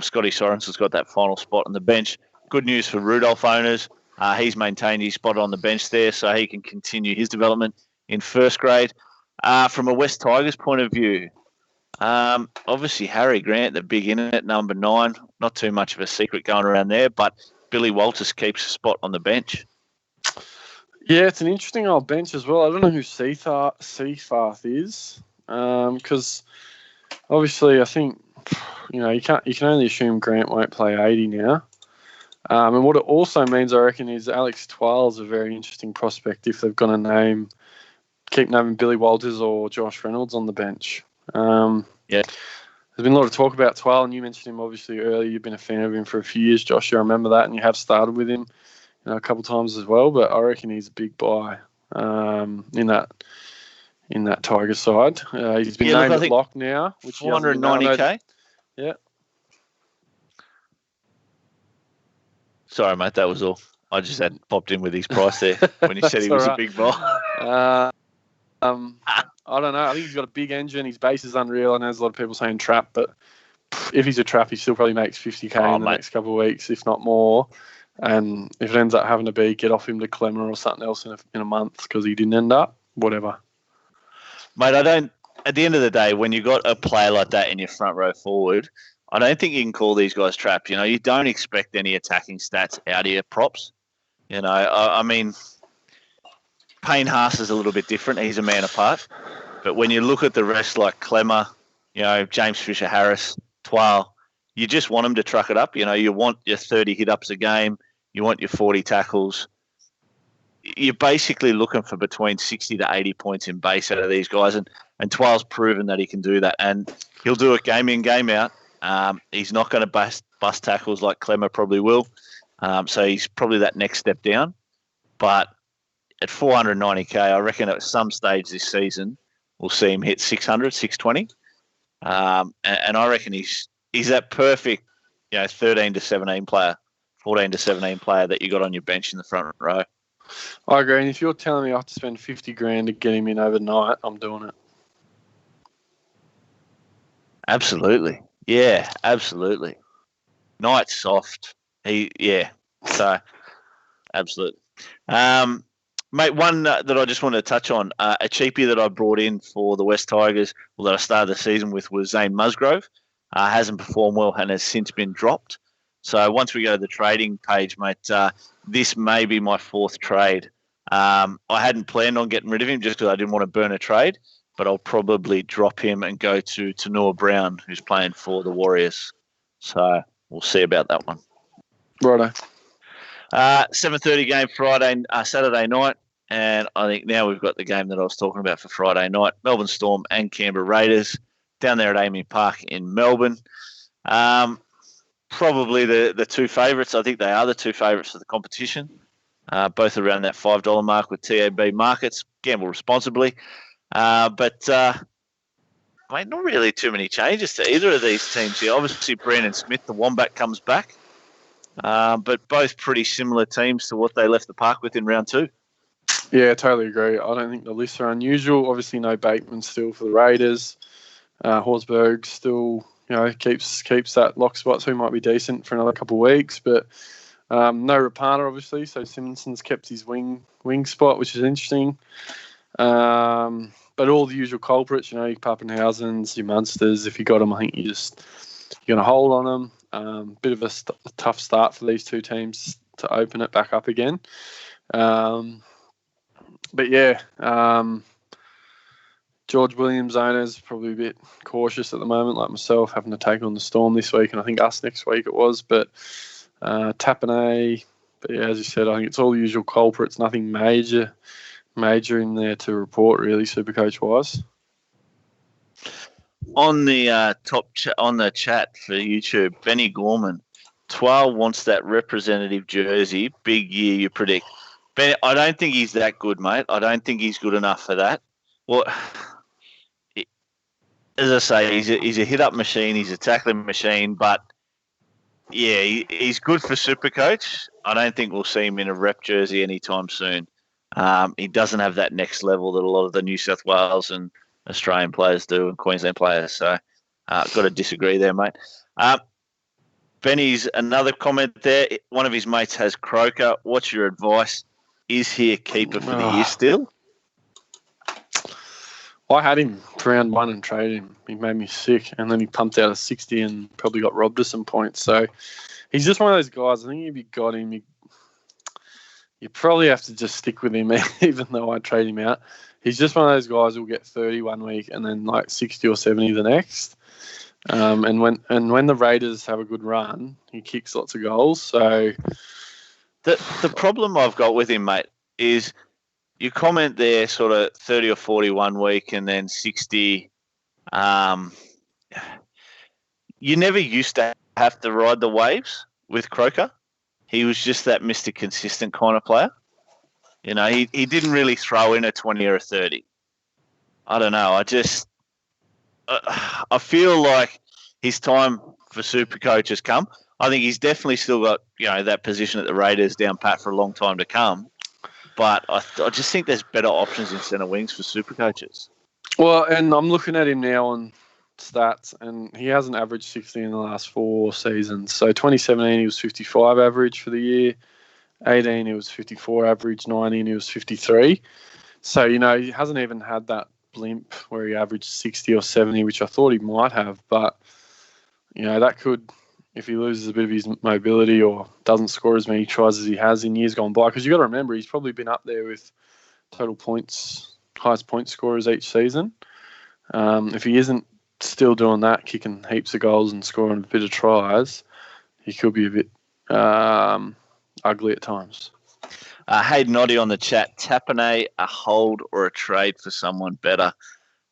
[SPEAKER 3] Scotty Sorensen's got that final spot on the bench. Good news for Rudolph owners. He's maintained his spot on the bench there, so he can continue his development in first grade. From a West Tigers point of view, obviously Harry Grant, the big in at number 9. Not too much of a secret going around there, but Billy Walters keeps a spot on the bench.
[SPEAKER 4] Yeah, it's an interesting old bench as well. I don't know who Seafarth is, because obviously I think you can only assume Grant won't play 80 now. And what it also means, I reckon, is Alex Twal's a very interesting prospect if they've got a keep naming Billy Walters or Josh Reynolds on the bench. There's been a lot of talk about Twal, and you mentioned him obviously earlier. You've been a fan of him for a few years, Josh. I remember that, and you have started with him a couple of times as well. But I reckon he's a big buy in that Tiger side. He's been named at lock now, which
[SPEAKER 3] 490k.
[SPEAKER 4] Yeah.
[SPEAKER 3] Sorry, mate, that was all. I just had popped in with his price there when he said he was a big buy.
[SPEAKER 4] I don't know. I think he's got a big engine. His base is unreal. I know there's a lot of people saying trap, but if he's a trap, he still probably makes 50k in the
[SPEAKER 3] mate.
[SPEAKER 4] next couple of weeks, if not more. And if it ends up having to be get off him to Clemmer or something else in a month because he didn't end up, whatever.
[SPEAKER 3] Mate, at the end of the day, when you got a player like that in your front row forward, I don't think you can call these guys traps. You don't expect any attacking stats out of your props. I mean, Payne Haas is a little bit different. He's a man apart. But when you look at the rest like Clemmer, James Fisher-Harris, Twal, you just want them to truck it up. You want your 30 hit-ups a game. You want your 40 tackles. You're basically looking for between 60 to 80 points in base out of these guys. And Twal's proven that he can do that. And he'll do it game in, game out. He's not going to bust tackles like Clemmer probably will. So he's probably that next step down. But at 490k, I reckon at some stage this season, we'll see him hit 600, 620. And I reckon he's that perfect, 13 to 17 player, 14 to 17 player that you got on your bench in the front row.
[SPEAKER 4] I agree. And if you're telling me I have to spend 50 grand to get him in overnight, I'm doing it.
[SPEAKER 3] Absolutely. Yeah, absolutely. Night's soft. So, absolutely. Mate, one that I just wanted to touch on, a cheapie that I brought in for the West Tigers, that I started the season with, was Zane Musgrove. Hasn't performed well and has since been dropped. So once we go to the trading page, mate, this may be my fourth trade. I hadn't planned on getting rid of him just because I didn't want to burn a trade, but I'll probably drop him and go to Noah Brown, who's playing for the Warriors. So we'll see about that one.
[SPEAKER 4] Righto.
[SPEAKER 3] 7:30 game Saturday night, and I think now we've got the game that I was talking about for Friday night. Melbourne Storm and Canberra Raiders down there at Amy Park in Melbourne. Probably the two favourites. I think they are the two favourites for the competition. Both around that $5 mark with TAB markets. Gamble responsibly. But mate, not really too many changes to either of these teams here. Obviously, Brandon Smith, the Wombat, comes back. But both pretty similar teams to what they left the park with in round two.
[SPEAKER 4] Yeah, totally agree. I don't think the lists are unusual. Obviously, no Bateman still for the Raiders. Horsburgh still, keeps that lock spot, so he might be decent for another couple of weeks. But no Rapana, obviously. So Simonson's kept his wing spot, which is interesting. But all the usual culprits, your Pappenhausens, your Munsters. If you got them, I think you're going to hold on them. Bit of a tough start for these two teams to open it back up again. But yeah, George Williams owners probably a bit cautious at the moment, like myself, having to take on the Storm this week, and I think us next week it was. But Tapane, but yeah, as you said, I think it's all the usual culprits. Nothing major in there to report really, Supercoach wise.
[SPEAKER 3] On the on the chat for YouTube, Benny Gorman, Twal wants that representative jersey. Big year, you predict. Ben, I don't think he's that good, mate. I don't think he's good enough for that. Well, as I say, he's a hit-up machine. He's a tackling machine. But, yeah, he's good for Supercoach. I don't think we'll see him in a rep jersey anytime soon. He doesn't have that next level that a lot of the New South Wales and Australian players do and Queensland players. So, got to disagree there, mate. Benny's another comment there. One of his mates has Croker. What's your advice? Is he a keeper for the year still?
[SPEAKER 4] I had him for round one and traded him. He made me sick, and then he pumped out a 60 and probably got robbed of some points. So he's just one of those guys. I think if you got him, you probably have to just stick with him, even though I trade him out. He's just one of those guys who'll get 30 one week and then like 60 or 70 the next. And when the Raiders have a good run, he kicks lots of goals. So
[SPEAKER 3] the problem I've got with him, mate, is you comment there sort of 30 or 40 one week and then 60. You never used to have to ride the waves with Croker. He was just that Mr. Consistent kind of player. He didn't really throw in a 20 or a 30. I don't know. I feel like his time for Supercoach has come. I think he's definitely still got, that position at the Raiders down pat for a long time to come. But I just think there's better options in centre wings for Supercoaches.
[SPEAKER 4] Well, and I'm looking at him now on stats, and he hasn't averaged 60 in the last 4 seasons. So 2017 he was 55 average for the year, 18 he was 54 average, 19 he was 53. So, you know, he hasn't even had that blimp where he averaged 60 or 70, which I thought he might have. But, you know, that could, if he loses a bit of his mobility or doesn't score as many tries as he has in years gone by, because you've got to remember he's probably been up there with total points, highest point scorers each season. If he isn't still doing that, kicking heaps of goals and scoring a bit of tries, he could be a bit ugly at times.
[SPEAKER 3] Hayden Noddy on the chat. Tapane, a hold or a trade for someone better?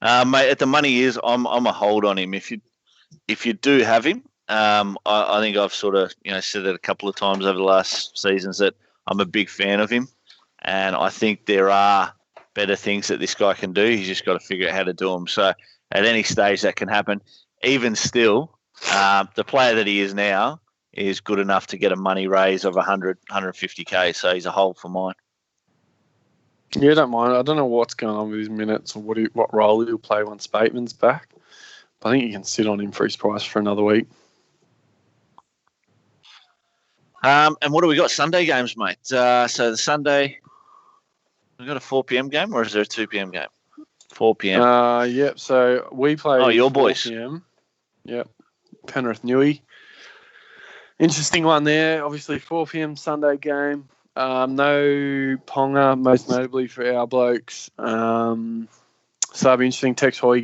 [SPEAKER 3] Mate, at the money is, I'm a hold on him. If you do have him, I think I've sort of said it a couple of times over the last seasons that I'm a big fan of him, and I think there are better things that this guy can do. He's just got to figure out how to do them. So at any stage that can happen. Even still, the player that he is now is good enough to get a money raise of 100, 150k. So he's a hold for mine.
[SPEAKER 4] Yeah, don't mind. I don't know what's going on with his minutes or what role he'll play once Bateman's back. But I think you can sit on him for his price for another week.
[SPEAKER 3] And what do we got? Sunday games, mate. So the Sunday, we got a 4 p.m. game, or is there a 2 p.m. game? 4 p.m.
[SPEAKER 4] Yep. So we play.
[SPEAKER 3] Oh, your
[SPEAKER 4] 4
[SPEAKER 3] boys.
[SPEAKER 4] PM. Yep. Penrith Newey. Interesting one there. Obviously, 4 p.m. Sunday game. No Ponga, most notably for our blokes. So that'll be interesting. Tex Hoy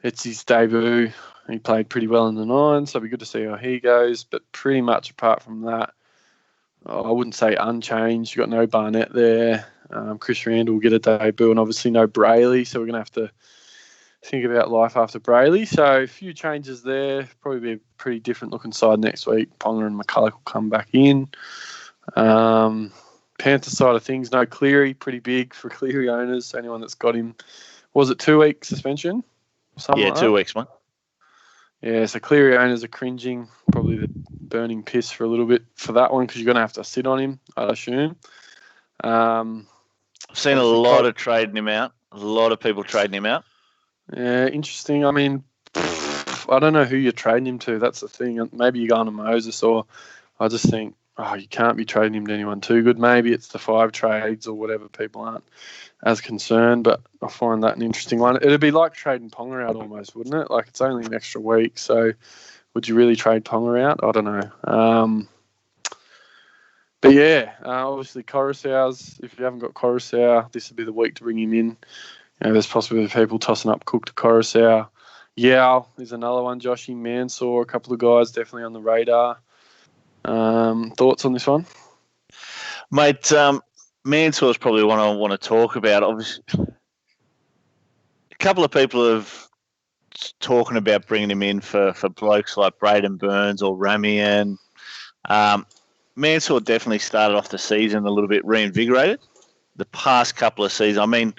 [SPEAKER 4] it's his debut. He played pretty well in the 9, so it'll be good to see how he goes. But pretty much apart from that, I wouldn't say unchanged. You've got no Barnett there. Chris Randall will get a debut, and obviously no Brayley, so we're going to have to think about life after Brayley. So a few changes there. Probably be a pretty different looking side next week. Ponga and McCulloch will come back in. Panther side of things, no Cleary, pretty big for Cleary owners. Anyone that's got him, was it 2-week suspension?
[SPEAKER 3] Yeah, 2 weeks, mate.
[SPEAKER 4] Yeah, so Cleary owners are cringing, probably the burning piss for a little bit for that one because you're going to have to sit on him, I'd assume.
[SPEAKER 3] I've seen a lot of trading him out. A lot of people trading him out.
[SPEAKER 4] Yeah, interesting. I mean, I don't know who you're trading him to. That's the thing. Maybe you're going to Moses, or I just think, you can't be trading him to anyone too good. Maybe it's the 5 trades or whatever. People aren't as concerned, but I find that an interesting one. It'd be like trading Ponga out almost, wouldn't it? Like, it's only an extra week, so would you really trade Ponga out? I don't know. But yeah, obviously Coruscant's, if you haven't got Coruscant, this would be the week to bring him in. There's possibly people tossing up Cook to Coruscant. Yao is another one. Joshy Mansour, a couple of guys definitely on the radar. Thoughts on this one?
[SPEAKER 3] Mate, Mansour is probably one I want to talk about. Obviously, a couple of people have talking about bringing him in for blokes like Braden Burns or Ramian. Mansour definitely started off the season a little bit reinvigorated. The past couple of seasons, I mean,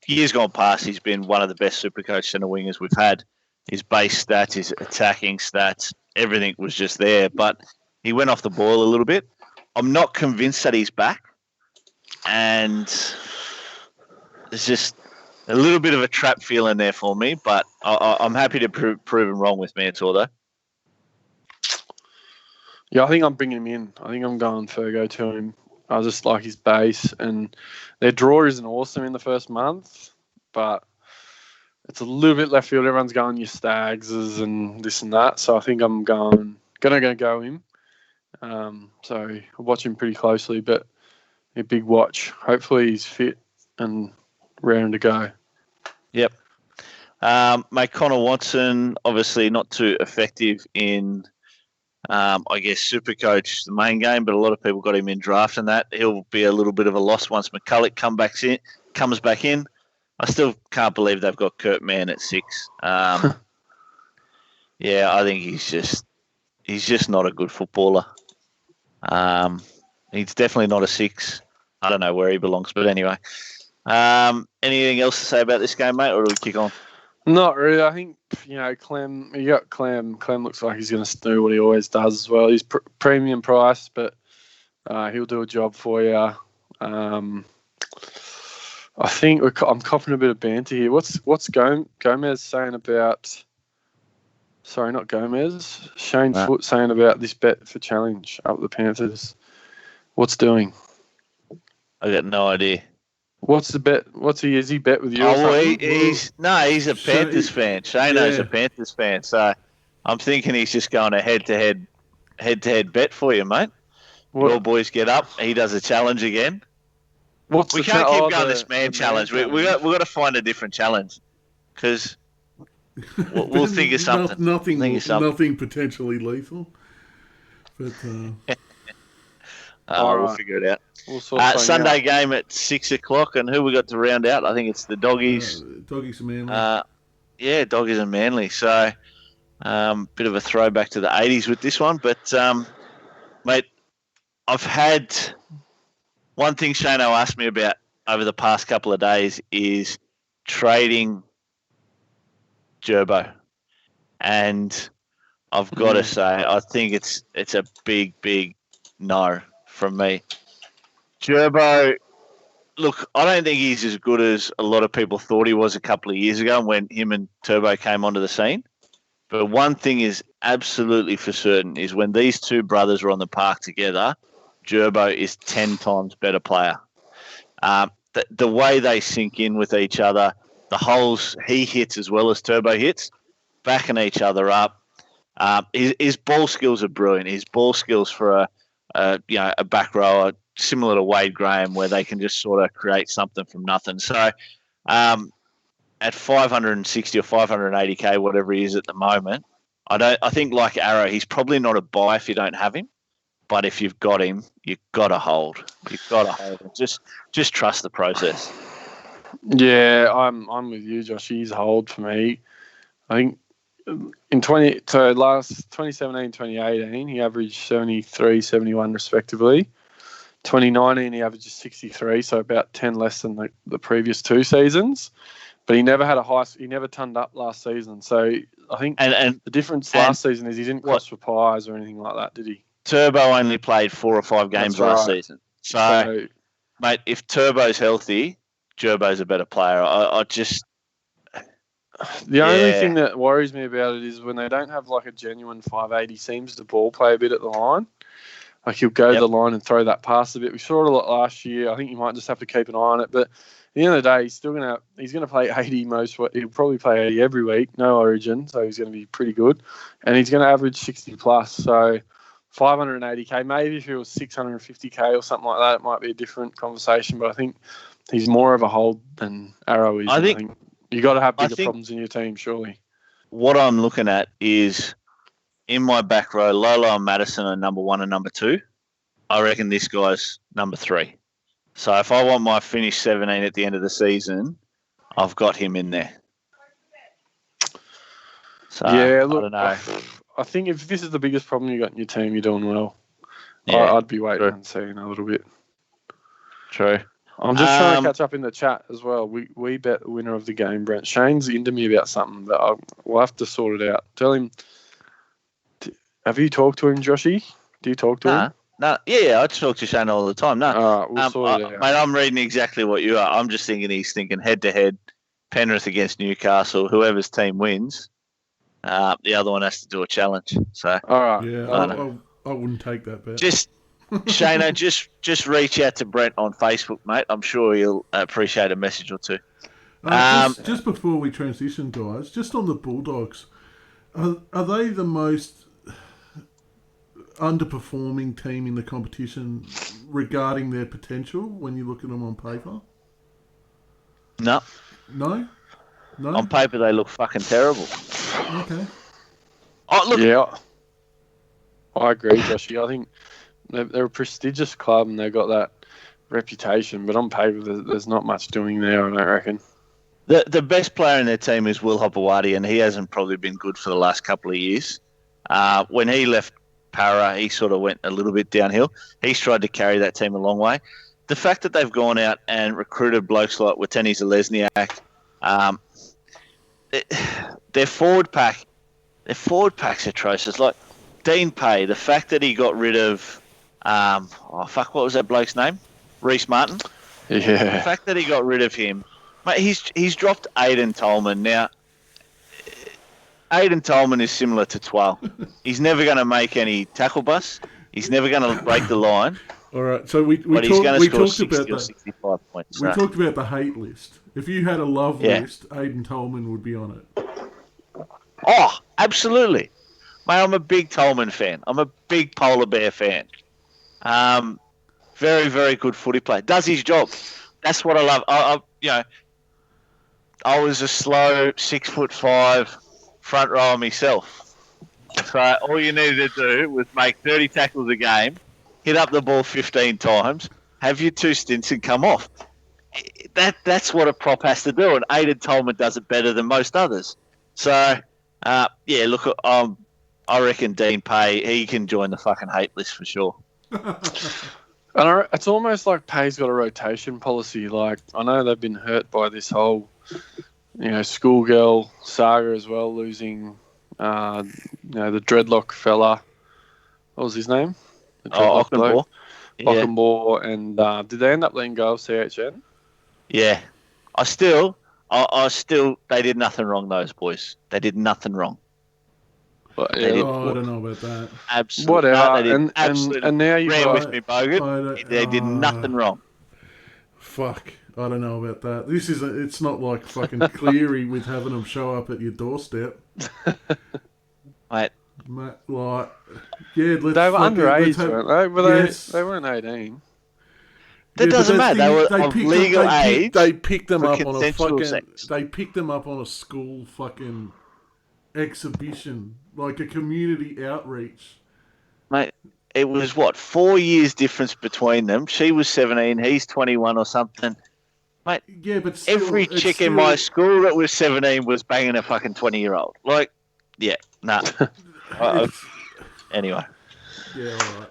[SPEAKER 3] years gone past, he's been one of the best Supercoach centre wingers we've had. His base stats, his attacking stats, everything was just there. But he went off the boil a little bit. I'm not convinced that he's back. And there's just a little bit of a trap feeling there for me. But I'm happy to prove him wrong with Mansour, though.
[SPEAKER 4] Yeah, I think I'm bringing him in. I think I'm going Fergo to him. I just like his base, and their draw isn't awesome in the first month, but it's a little bit left field. Everyone's going your Stags and this and that, so I think I'm gonna go him. So I watch him pretty closely, but a big watch. Hopefully he's fit and raring to go.
[SPEAKER 3] Yep. Mate, Connor Watson, obviously not too effective in I guess Supercoach, the main game, but a lot of people got him in draft and that. He'll be a little bit of a loss once McCulloch comes back in. I still can't believe they've got Kurt Mann at 6. Yeah, I think he's just not a good footballer. He's definitely not a 6. I don't know where he belongs, but anyway. Anything else to say about this game, mate, or do we kick on?
[SPEAKER 4] Not really. I think, Clem, you got Clem. Clem looks like he's going to do what he always does as well. He's premium price, but he'll do a job for you. I think I'm copping a bit of banter here. What's Gomez saying about? Sorry, not Gomez. Shane Foote saying about this bet for challenge up the Panthers. What's doing?
[SPEAKER 3] I got no idea.
[SPEAKER 4] What's the bet? Is he bet with you? Or something?
[SPEAKER 3] He's a Panthers fan. Shano's a Panthers fan, so I'm thinking he's just going a head-to-head bet for you, mate. Your boys get up. He does a challenge again. We can't keep going this man challenge. We got to find a different challenge because we'll think of something.
[SPEAKER 5] Nothing potentially lethal. But
[SPEAKER 3] we'll figure it out. Sunday game at 6:00, and who we got to round out? I think it's the Doggies.
[SPEAKER 5] Doggies and Manly.
[SPEAKER 3] Doggies and Manly. So, bit of a throwback to the 80s with this one. But, mate, I've had one thing Shano asked me about over the past couple of days is trading Gerbo. And I've got to say, I think it's a big, big no from me. Gerbo, look, I don't think he's as good as a lot of people thought he was a couple of years ago when him and Turbo came onto the scene. But one thing is absolutely for certain is when these two brothers are on the park together, Gerbo is 10 times better player. The way they sink in with each other, the holes he hits as well as Turbo hits, backing each other up. His ball skills are brilliant. His ball skills for a back rower similar to Wade Graham, where they can just sort of create something from nothing. So, at 560 or 580k, whatever he is at the moment, I think like Arrow, he's probably not a buy if you don't have him. But if you've got him, you've got to hold. You've got to hold him. Just trust the process.
[SPEAKER 4] Yeah, I'm with you, Josh. He's a hold for me. I think in 2017, 2018, he averaged 73, 71 respectively. 2019, he averages 63, so about 10 less than the previous two seasons. But he never had he never turned up last season. So I think and the difference last season is he didn't cross for pies or anything like that, did he?
[SPEAKER 3] Turbo only played 4 or 5 games last season. So, mate, if Turbo's healthy, Gerbo's a better player.
[SPEAKER 4] The only thing that worries me about it is when they don't have like a genuine 580, seems to ball play a bit at the line. Like he'll go to the line and throw that pass a bit. We saw it a lot last year. I think you might just have to keep an eye on it. But at the end of the day, he's going to play 80 he'll probably play 80 every week, no origin, so he's going to be pretty good. And he's going to average 60 plus. So 580k, maybe if it was 650k or something like that, it might be a different conversation. But I think he's more of a hold than Arrow is. I think you got to have bigger problems in your team, surely.
[SPEAKER 3] What I'm looking at is in my back row, Lolo and Madison are number 1 and number 2. I reckon this guy's number 3. So if I want my finish 17 at the end of the season, I've got him in there. So
[SPEAKER 4] yeah, look,
[SPEAKER 3] I don't know.
[SPEAKER 4] I think if this is the biggest problem you got in your team, you're doing well. Yeah, I'd be waiting and seeing a little bit.
[SPEAKER 3] True.
[SPEAKER 4] I'm just trying to catch up in the chat as well. We bet the winner of the game, Brent. Shane's into me about something, but we'll have to sort it out. Tell him. Have you talked to him, Joshy? Do you talk to him?
[SPEAKER 3] No. Yeah, I talk to Shane all the time. No.
[SPEAKER 4] All right, we'll sort it out.
[SPEAKER 3] Mate, I'm reading exactly what you are. I'm just thinking he's thinking head-to-head, Penrith against Newcastle, whoever's team wins. The other one has to do a challenge. So,
[SPEAKER 4] all right.
[SPEAKER 5] Yeah, I wouldn't take that bet.
[SPEAKER 3] Shano, just reach out to Brent on Facebook, mate. I'm sure he'll appreciate a message or two.
[SPEAKER 5] Just before we transition, guys, just on the Bulldogs, are they the most underperforming team in the competition regarding their potential when you look at them on paper?
[SPEAKER 3] No.
[SPEAKER 5] No?
[SPEAKER 3] On paper, they look fucking terrible.
[SPEAKER 5] Okay.
[SPEAKER 3] Oh, look.
[SPEAKER 4] Yeah. I agree, Joshy. I think they're a prestigious club and they've got that reputation, but on paper, there's not much doing there, I don't reckon.
[SPEAKER 3] The best player in their team is Will Hopewadi, and he hasn't probably been good for the last couple of years. When he left Para, he sort of went a little bit downhill. He's tried to carry that team a long way. The fact that they've gone out and recruited blokes like Wateni Zalesniak, their forward pack's atrocious. Like Dean Pay, the fact that he got rid of, what was that bloke's name? Reece Martin. The
[SPEAKER 4] Yeah.
[SPEAKER 3] fact that he got rid of him, mate, he's dropped Aiden Tolman. Now, Aiden Tolman is similar to Twal. He's never going to make any tackle busts. He's never going to break the line.
[SPEAKER 5] All right, so we
[SPEAKER 3] But he's going to score
[SPEAKER 5] talked
[SPEAKER 3] 60
[SPEAKER 5] about
[SPEAKER 3] or
[SPEAKER 5] the
[SPEAKER 3] 65 points.
[SPEAKER 5] we
[SPEAKER 3] So.
[SPEAKER 5] talked about the hate list. If you had a love
[SPEAKER 3] Yeah.
[SPEAKER 5] list, Aiden Tolman would be on it.
[SPEAKER 3] Oh, absolutely. Mate, I'm a big Tolman fan. I'm a big polar bear fan. Very, very good footy player. Does his job. That's what I love. I was a slow 6'5" front rower myself. So all you needed to do was make 30 tackles a game, hit up the ball 15 times, have your 2 stints and come off. That's what a prop has to do, and Aiden Tolman does it better than most others. So, look, I reckon Dean Pay, he can join the fucking hate list for sure.
[SPEAKER 4] And it's almost like Pay's got a rotation policy. Like, I know they've been hurt by this whole, schoolgirl saga as well, losing, the dreadlock fella. What was his name? The dreadlock bloke. Ockenbaugh. And did they end up letting go of CHN?
[SPEAKER 3] Yeah. I still, they did nothing wrong, those boys. They did nothing wrong.
[SPEAKER 4] But,
[SPEAKER 5] I don't know about that.
[SPEAKER 3] Absolutely.
[SPEAKER 4] Whatever.
[SPEAKER 3] No,
[SPEAKER 4] And now you've
[SPEAKER 3] ran
[SPEAKER 4] got...
[SPEAKER 3] with me, Bogan. They did nothing wrong.
[SPEAKER 5] Fuck, I don't know about that. It's not like fucking Cleary with having them show up at your doorstep.
[SPEAKER 3] Mate.
[SPEAKER 5] Let's they were
[SPEAKER 4] underage, weren't they? But
[SPEAKER 5] yes.
[SPEAKER 4] they weren't 18.
[SPEAKER 3] That doesn't matter. They were of legal age.
[SPEAKER 5] They picked them up on a
[SPEAKER 3] consensual
[SPEAKER 5] fucking.
[SPEAKER 3] sex.
[SPEAKER 5] They picked them up on a school fucking exhibition, like a community outreach.
[SPEAKER 3] Mate, it was 4 years difference between them. She was 17, he's 21 or something. Mate,
[SPEAKER 5] yeah, but still,
[SPEAKER 3] every chick in my school that was 17 was banging a fucking 20-year-old. Like, yeah, nah. Anyway.
[SPEAKER 5] Yeah, all right.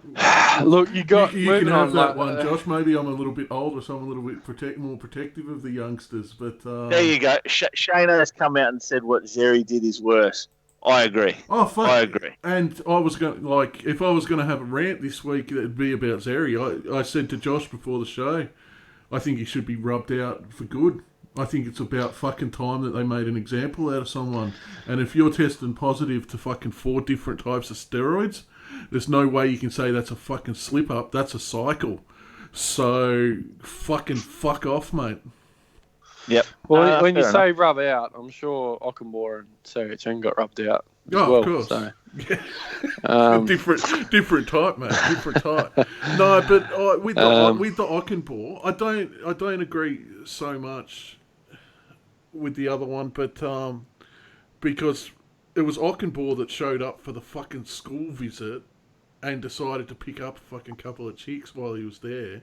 [SPEAKER 4] Look, you
[SPEAKER 5] can have that one, Josh. Maybe I'm a little bit older, so I'm a little bit more protective of the youngsters. But
[SPEAKER 3] there you go. Shane has come out and said what Zeri did is worse. I agree.
[SPEAKER 5] Oh fuck!
[SPEAKER 3] I agree.
[SPEAKER 5] And I was going if I was going to have a rant this week, it'd be about Zeri. I said to Josh before the show, I think he should be rubbed out for good. I think it's about fucking time that they made an example out of someone. And if you're testing positive to fucking 4 different types of steroids, there's no way you can say that's a fucking slip up. That's a cycle. So fucking fuck off, mate.
[SPEAKER 3] Yep.
[SPEAKER 4] Well, when you
[SPEAKER 3] enough.
[SPEAKER 4] say rub out, I'm sure Ockenbaugh and CHN got rubbed out.
[SPEAKER 5] Of course.
[SPEAKER 4] So.
[SPEAKER 5] Different type, mate. Different type. No, but with the Ockenbaugh, I don't agree so much with the other one, but because it was Ockenbaugh that showed up for the fucking school visit and decided to pick up a fucking couple of chicks while he was there.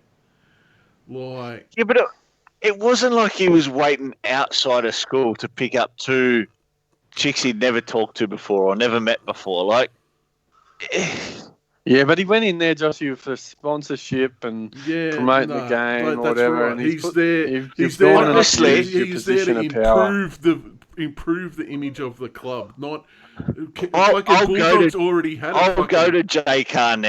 [SPEAKER 5] Like,
[SPEAKER 3] yeah, but it wasn't like he was waiting outside of school to pick up 2 chicks he'd never talked to before or never met before. Like,
[SPEAKER 4] yeah, but he went in there, Joshy, for sponsorship and promoting the game or whatever.
[SPEAKER 5] Right.
[SPEAKER 4] And
[SPEAKER 5] he's there. He's
[SPEAKER 3] there
[SPEAKER 5] to improve the image of the club. Not
[SPEAKER 3] Bulldogs
[SPEAKER 5] already had.
[SPEAKER 3] I'll go to JCar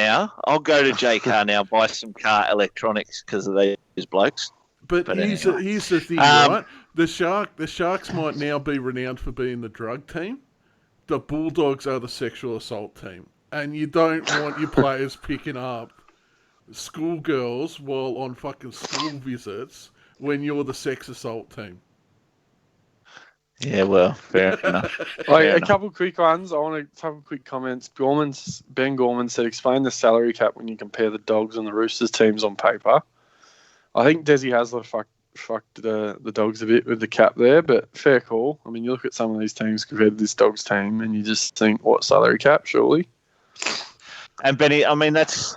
[SPEAKER 3] now. Buy some car electronics because of these blokes.
[SPEAKER 5] But here's the thing, right? The Sharks might now be renowned for being the drug team. The Bulldogs are the sexual assault team. And you don't want your players picking up schoolgirls while on fucking school visits when you're the sex assault team.
[SPEAKER 3] Yeah, well, fair enough.
[SPEAKER 4] A couple quick ones. I want a couple quick comments. Ben Gorman said, explain the salary cap when you compare the Dogs and the Roosters teams on paper. I think Desi Hasler fucked the Dogs a bit with the cap there, but fair call. I mean, you look at some of these teams compared to this Dogs team and you just think, what salary cap, surely?
[SPEAKER 3] And Benny, I mean, that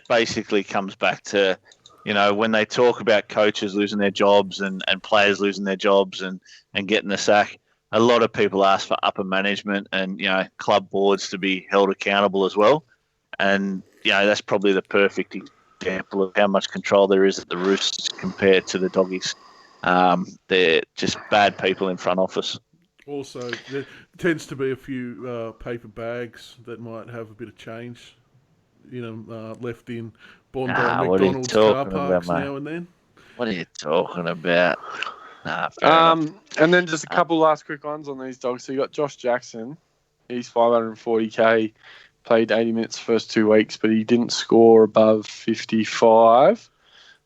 [SPEAKER 3] basically comes back to, when they talk about coaches losing their jobs and players losing their jobs and getting the sack, a lot of people ask for upper management and, club boards to be held accountable as well. And, that's probably the perfect example of how much control there is at the Roosters compared to the Doggies. They're just bad people in front office.
[SPEAKER 5] Also, there tends to be a few paper bags that might have a bit of change, left in Bondi McDonald's car parks now and then.
[SPEAKER 3] What are you talking about? Nah, fair enough.
[SPEAKER 4] And then just a couple last quick ones on these dogs. So you got Josh Jackson. He's 540k, played 80 minutes the first 2 weeks, but he didn't score above 55.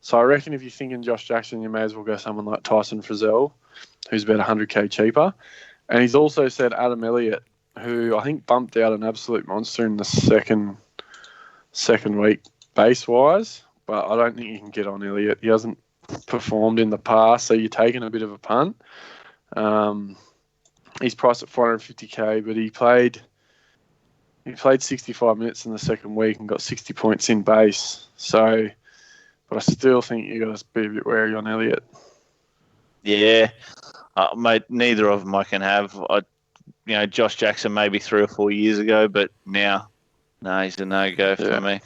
[SPEAKER 4] So I reckon if you're thinking Josh Jackson, you may as well go someone like Tyson Frizzell, who's about 100k cheaper. And he's also said Adam Elliott, who I think bumped out an absolute monster in the second week base-wise, but I don't think you can get on Elliott. He hasn't performed in the past, so you're taking a bit of a punt. He's priced at 450k, but he played 65 minutes in the second week and got 60 points in base. So, but I still think you got to be a bit wary on Elliott.
[SPEAKER 3] Yeah, mate. Neither of them I can have. Josh Jackson maybe 3 or 4 years ago, but now, no, he's a no-go for me.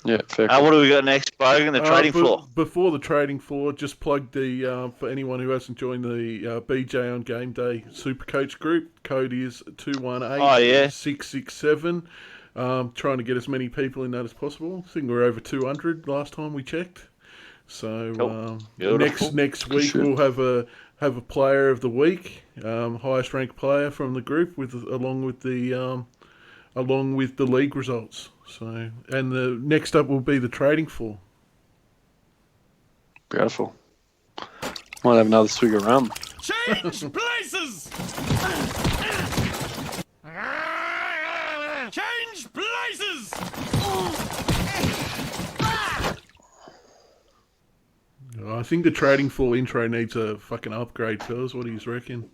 [SPEAKER 4] Yeah, fair.
[SPEAKER 3] What do we got next, Bogan? The trading floor.
[SPEAKER 5] Before the trading floor, just plug the for anyone who hasn't joined the BJ on GameDay Supercoach group. Code is 218667. Trying to get as many people in that as possible. I think we're over 200 last time we checked. So
[SPEAKER 3] Cool.
[SPEAKER 5] next week we'll have a player of the week, highest ranked player from the group, along with the league results. So, and the next up will be the trading floor.
[SPEAKER 4] Beautiful. Might have another swig of rum.
[SPEAKER 6] Change places! Change places!
[SPEAKER 5] I think the trading floor intro needs a fucking upgrade, fellas. What do you reckon?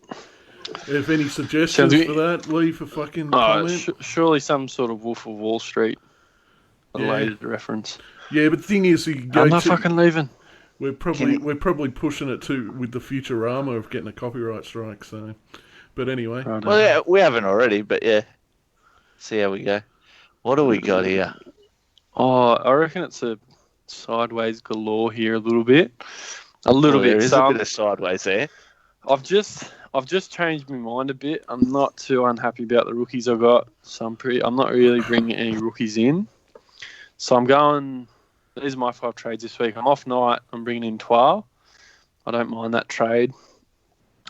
[SPEAKER 5] If any suggestions for that, leave a fucking comment.
[SPEAKER 4] Surely some sort of Wolf of Wall Street related reference.
[SPEAKER 5] Yeah, but the thing is, you go
[SPEAKER 4] I'm not fucking leaving.
[SPEAKER 5] We're probably pushing it too with the Futurama of getting a copyright strike. So, but anyway,
[SPEAKER 3] Well, yeah, we haven't already, but yeah. See how we go. What do we got here?
[SPEAKER 4] Oh, I reckon it's a sideways galore here a little bit. A little bit.
[SPEAKER 3] There is a bit of sideways there.
[SPEAKER 4] I've just changed my mind a bit. I'm not too unhappy about the rookies I got. So I'm not really bringing any rookies in. So I'm going. These are my 5 trades this week. I'm off night. I'm bringing in 12. I don't mind that trade.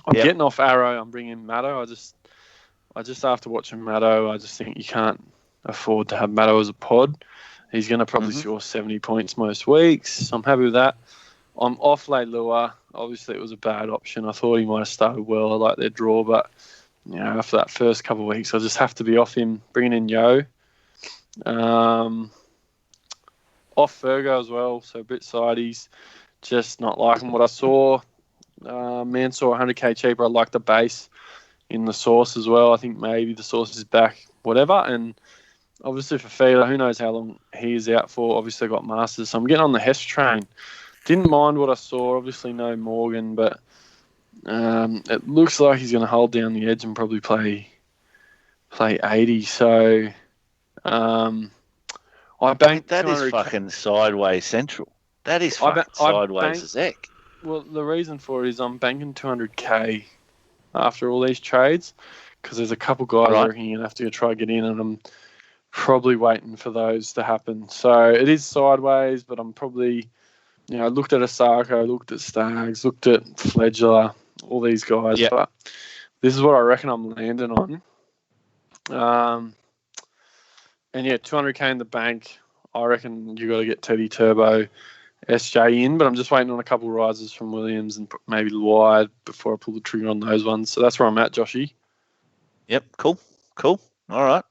[SPEAKER 4] I'm getting off Arrow. I'm bringing in Maddo. I just after watching Maddo, I just think you can't afford to have Maddo as a pod. He's going to probably score 70 points most weeks. So I'm happy with that. I'm off Leilua. Obviously, it was a bad option. I thought he might have started well. I like their draw, but after that first couple of weeks, I just have to be off him. Bringing in Yo. Off Fergo as well, so a bit sideys. Just not liking what I saw. Mansour 100k cheaper. I like the base in the source as well. I think maybe the source is back, whatever. And obviously for Fielder, who knows how long he is out for. Obviously got Masters, so I'm getting on the Hess train. Didn't mind what I saw. Obviously no Morgan, but it looks like he's going to hold down the edge and probably play 80. So I banked.
[SPEAKER 3] That is fucking sideways central. That is fucking sideways as heck.
[SPEAKER 4] Well, the reason for it is I'm banking 200k after all these trades because there's a couple guys I reckon you're going to have to try to get in, and I'm probably waiting for those to happen. So it is sideways, but I'm probably, I looked at Asako, looked at Staggs, looked at Fledgler, all these guys.
[SPEAKER 3] Yeah.
[SPEAKER 4] But this is what I reckon I'm landing on. And 200k in the bank. I reckon you got to get Teddy Turbo, SJ in, but I'm just waiting on a couple of rises from Williams and maybe Luai before I pull the trigger on those ones. So that's where I'm at, Joshy.
[SPEAKER 3] Yep, cool. All right.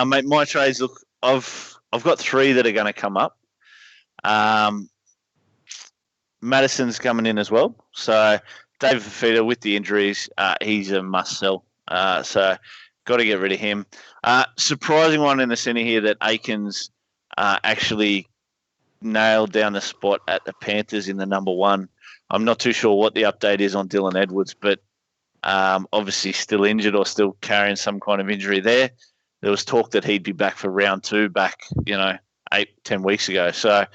[SPEAKER 3] Mate, my trades look. I've got 3 that are going to come up. Madison's coming in as well. So David Fafita with the injuries, he's a must sell. So got to get rid of him. Surprising one in the centre here that Aikens actually nailed down the spot at the Panthers in the number 1. I'm not too sure what the update is on Dylan Edwards, but obviously still injured or still carrying some kind of injury there. There was talk that he'd be back for round 2 back, 8-10 weeks ago. So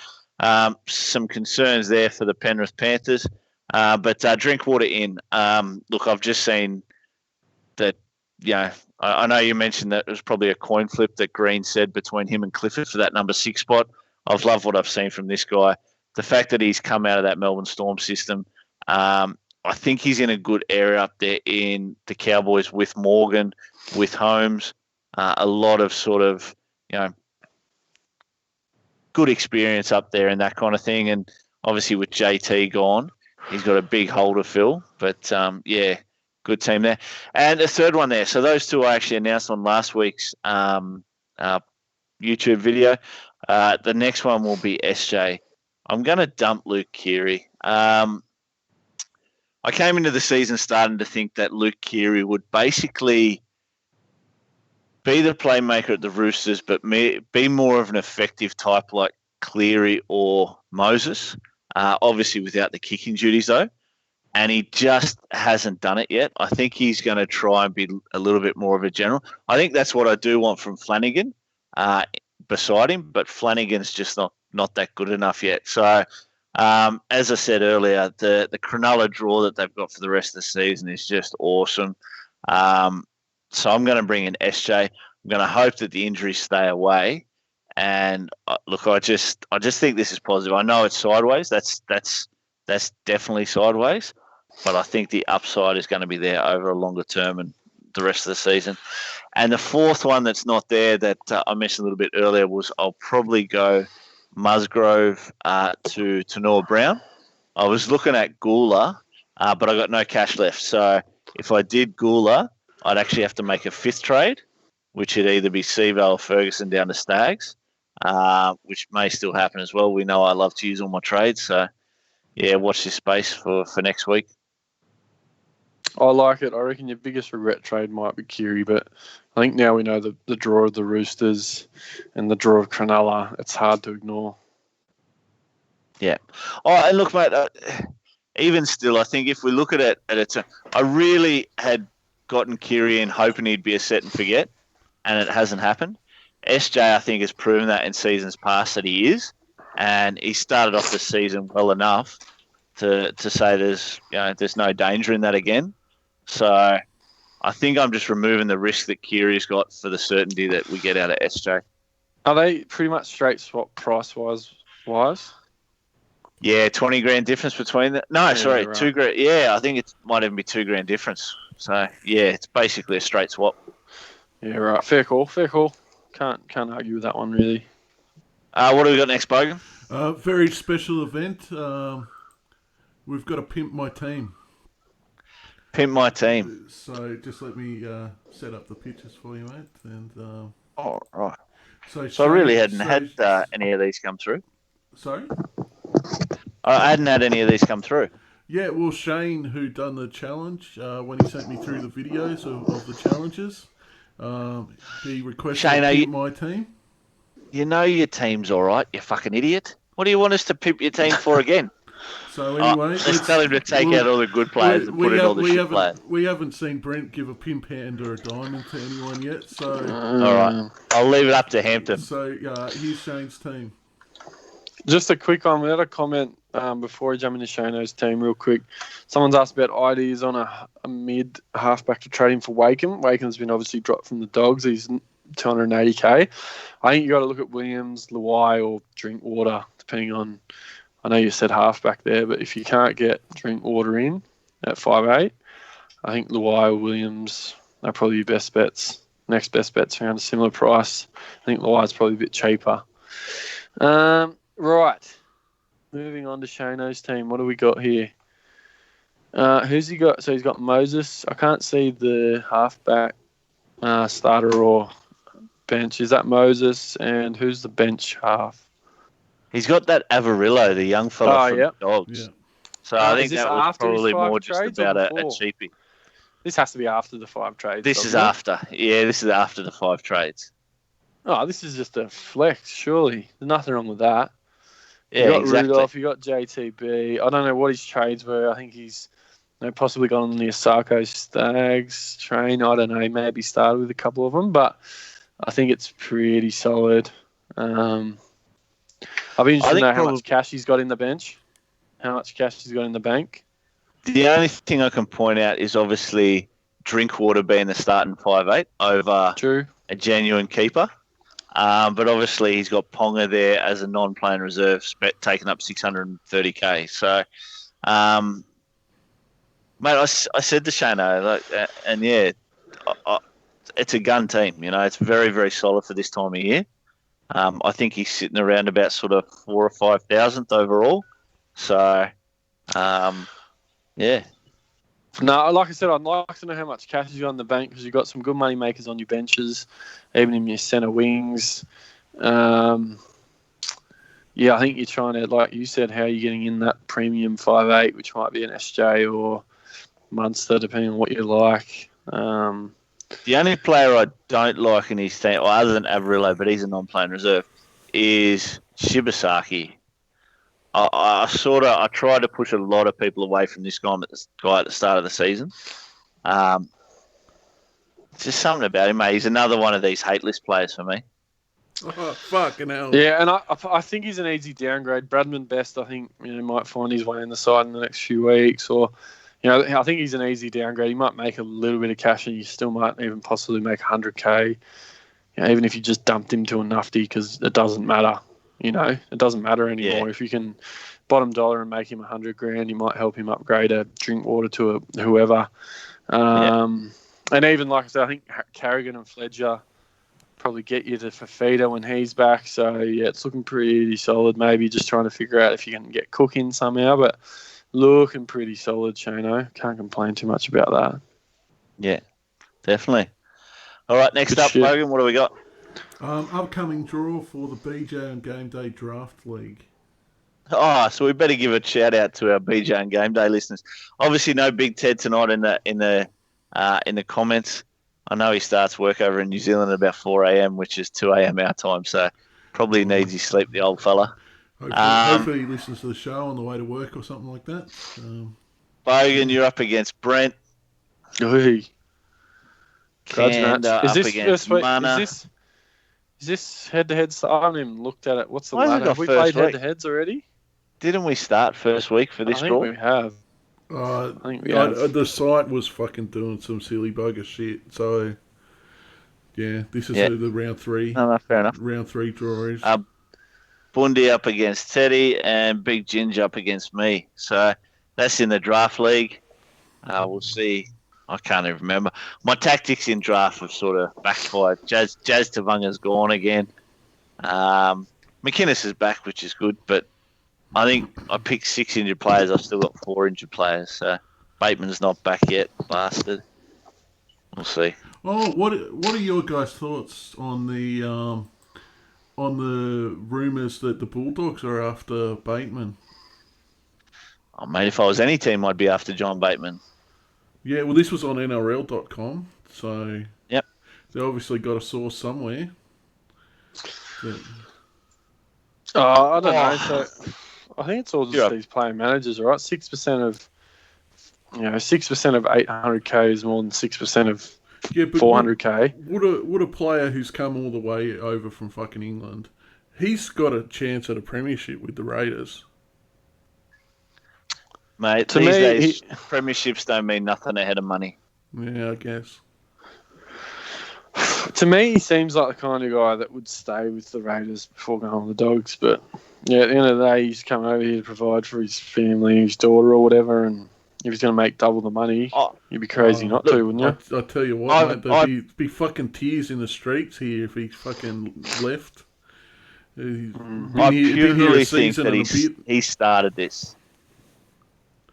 [SPEAKER 3] some concerns there for the Penrith Panthers. But Drinkwater in. Look, I've just seen that, I know you mentioned that it was probably a coin flip that Green said between him and Clifford for that number 6 spot. I've loved what I've seen from this guy. the fact that he's come out of that Melbourne Storm system, I think he's in a good area up there in the Cowboys with Morgan, with Holmes, a lot of sort of, good experience up there and that kind of thing. And obviously with JT gone, he's got a big hole to fill. But, good team there. And the third one there. So those two I actually announced on last week's YouTube video. The next one will be SJ. I'm going to dump Luke Keary. I came into the season starting to think that Luke Keary would basically be the playmaker at the Roosters, but be more of an effective type like Cleary or Moses, obviously without the kicking duties though. And he just hasn't done it yet. I think he's going to try and be a little bit more of a general. I think that's what I do want from Flanagan beside him, but Flanagan's just not that good enough yet. So, as I said earlier, the Cronulla draw that they've got for the rest of the season is just awesome. So I'm going to bring in SJ. I'm going to hope that the injuries stay away. And look, I just think this is positive. I know it's sideways. That's definitely sideways. But I think the upside is going to be there over a longer term and the rest of the season. And the fourth one that's not there that I mentioned a little bit earlier was I'll probably go Musgrove to Noah Brown. I was looking at Gula, but I got no cash left. So if I did Gula, I'd actually have to make a fifth trade, which would either be Seavale or Ferguson down to Stags, which may still happen as well. We know I love to use all my trades. So, yeah, watch this space for next week.
[SPEAKER 4] I like it. I reckon your biggest regret trade might be Keary, but I think now we know the draw of the Roosters and the draw of Cronulla. It's hard to ignore.
[SPEAKER 3] Yeah. Oh, and look, mate, even still, I think if we look at it I really had gotten Keary in hoping he'd be a set and forget, and it hasn't happened. SJ, I think, has proven that in seasons past that he is, and he started off the season well enough to say there's no danger in that again. So I think I'm just removing the risk that Keary's got for the certainty that we get out of SJ.
[SPEAKER 4] Are they pretty much straight swap price-wise?
[SPEAKER 3] Yeah, 20 grand difference between them. No, sorry, right. 2 grand. Yeah, I think it might even be 2 grand difference. So, yeah, it's basically a straight swap.
[SPEAKER 4] Yeah, right. Fair call. Can't argue with that one, really.
[SPEAKER 3] What do we got next, Bogan?
[SPEAKER 5] Very special event. We've got to pimp my team.
[SPEAKER 3] Pimp my team.
[SPEAKER 5] So just let me set up the pictures for you, mate. And
[SPEAKER 3] oh, right.
[SPEAKER 5] So
[SPEAKER 3] I really hadn't had any of these come through.
[SPEAKER 5] Sorry?
[SPEAKER 3] I hadn't had any of these come through.
[SPEAKER 5] Yeah, well, Shane, who done the challenge, when he sent me through the videos of the challenges, he requested
[SPEAKER 3] Shane,
[SPEAKER 5] to pimp my team.
[SPEAKER 3] You know your team's all right, you fucking idiot. What do you want us to pimp your team for again?
[SPEAKER 5] So anyway,
[SPEAKER 3] let's tell him to take out all the good players and put in all the shit players.
[SPEAKER 5] We haven't seen Brent give a pimp hand or a diamond to anyone yet, so...
[SPEAKER 3] all right, I'll leave it up to Hampton.
[SPEAKER 5] So, here's Shane's team.
[SPEAKER 4] Just a quick one. We had a comment before we jump into Shano's team real quick. Someone's asked about ideas on a mid halfback to trade him for Wakeham. Wakeham's been obviously dropped from the Dogs. He's 280k. I think you got to look at Williams, Luai, or Drinkwater, depending on... I know you said halfback there, but if you can't get Drinkwater in at 5'8", I think Luai or Williams are probably your best bets. Next best bet's around a similar price. I think Luai's probably a bit cheaper. Right. Moving on to Shano's team. What do we got here? Who's he got? So he's got Moses. I can't see the halfback starter or bench. Is that Moses? And who's the bench half?
[SPEAKER 3] He's got that Avarillo, the young fella from the Dogs. Yeah. So I think that was probably more just about a cheapie.
[SPEAKER 4] This has to be after the 5 trades.
[SPEAKER 3] This is after. Yeah, this is after the 5 trades.
[SPEAKER 4] Oh, this is just a flex, surely. There's nothing wrong with that.
[SPEAKER 3] Yeah,
[SPEAKER 4] you got
[SPEAKER 3] exactly.
[SPEAKER 4] Rudolph, you got JTB. I don't know what his trades were. I think he's possibly gone on the Osako Stags train. I don't know. Maybe started with a couple of them, but I think it's pretty solid. I'll be interested to know how much cash he's got in the bench, how much cash he's got in the bank.
[SPEAKER 3] The only thing I can point out is obviously Drinkwater being the starting 5'8" over a genuine keeper. But obviously he's got Ponga there as a non-playing reserve, taking up 630k. So, mate, I said to Shano, and yeah, it's a gun team. You know, it's very, very solid for this time of year. I think he's sitting around about sort of 4,000 or 5,000 overall. So, yeah.
[SPEAKER 4] No, like I said, I'd like to know how much cash you got in the bank because you've got some good money makers on your benches, even in your centre wings. Yeah, I think you're trying to, like you said, how you're getting in that premium 5'8", which might be an SJ or Munster, depending on what you like.
[SPEAKER 3] The only player I don't like in his team, other than Avarillo, but he's a non-playing reserve, is Shibasaki. I try to push a lot of people away from this guy at the start of the season. Just something about him, mate. He's another one of these hate list players for me.
[SPEAKER 5] Oh, fucking hell.
[SPEAKER 4] Yeah, and I think he's an easy downgrade. Bradman Best, I think, might find his way in the side in the next few weeks, or I think he's an easy downgrade. He might make a little bit of cash, and you still might even possibly make 100k. Even if you just dumped him to a nufty, because it doesn't matter. It doesn't matter anymore.
[SPEAKER 3] Yeah.
[SPEAKER 4] If you can bottom dollar and make him 100 grand, you might help him upgrade a drink water to whoever. And even, like I said, I think Carrigan and Fletcher probably get you to Fafita when he's back. So, yeah, it's looking pretty solid. Maybe just trying to figure out if you can get Cook in somehow. But looking pretty solid, Shano. Can't complain too much about that.
[SPEAKER 3] Yeah, definitely. All right, next up, Logan, what do we got?
[SPEAKER 5] Upcoming draw for the BJ and GameDay Draft League.
[SPEAKER 3] Oh, so we better give a shout out to our BJ and Game Day listeners. Obviously, no Big Ted tonight in the comments. I know he starts work over in New Zealand at about 4 a.m., which is 2 a.m. our time, so probably needs his sleep, the old fella.
[SPEAKER 5] Hopefully he listens to the show on the way to work or something like that.
[SPEAKER 3] Bogan, you're up against Brent.
[SPEAKER 4] Grudge
[SPEAKER 3] Kanda
[SPEAKER 4] match. Is
[SPEAKER 3] up
[SPEAKER 4] this
[SPEAKER 3] against
[SPEAKER 4] first week?
[SPEAKER 3] Mana.
[SPEAKER 4] Is this head-to-head? I haven't even looked at it. What's the
[SPEAKER 3] Why has it
[SPEAKER 4] ladder?
[SPEAKER 3] got
[SPEAKER 4] Have we
[SPEAKER 3] first
[SPEAKER 4] played
[SPEAKER 3] week?
[SPEAKER 4] head-to-heads already?
[SPEAKER 3] Didn't we start first week for this
[SPEAKER 4] I
[SPEAKER 3] draw?
[SPEAKER 4] think we have. I think we have.
[SPEAKER 5] The site was fucking doing some silly bugger shit, so yeah, this is the round 3.
[SPEAKER 3] No, fair enough.
[SPEAKER 5] Round 3 draw is.
[SPEAKER 3] Bundy up against Teddy and Big Ginge up against me. So that's in the draft league. We'll see. I can't even remember. My tactics in draft have sort of backfired. Jazz Tavunga's gone again. McInnes is back, which is good, but I think I picked 6 injured players. I've still got 4 injured players. So Bateman's not back yet, bastard. We'll see.
[SPEAKER 5] Oh, what are your guys' thoughts on the rumours that the Bulldogs are after Bateman?
[SPEAKER 3] Oh, mate, if I was any team, I'd be after John Bateman.
[SPEAKER 5] Yeah, well, this was on NRL.com, so
[SPEAKER 3] yep,
[SPEAKER 5] they obviously got a source somewhere.
[SPEAKER 4] I don't know. So I think it's all just these player managers, right? 6% of 800k is more than 6% of 400k.
[SPEAKER 5] Would a player who's come all the way over from fucking England, he's got a chance at a premiership with the Raiders.
[SPEAKER 3] Mate, these days, premierships don't mean nothing ahead of money.
[SPEAKER 5] Yeah, I guess.
[SPEAKER 4] To me, he seems like the kind of guy that would stay with the Raiders before going on the Dogs. But yeah, at the end of the day, he's coming over here to provide for his family, his daughter or whatever. And if he's going to make double the money, you'd be crazy not to, wouldn't you?
[SPEAKER 5] I'll tell you what, mate, there'd be fucking tears in the streets here if he fucking left.
[SPEAKER 3] I purely think that he started this.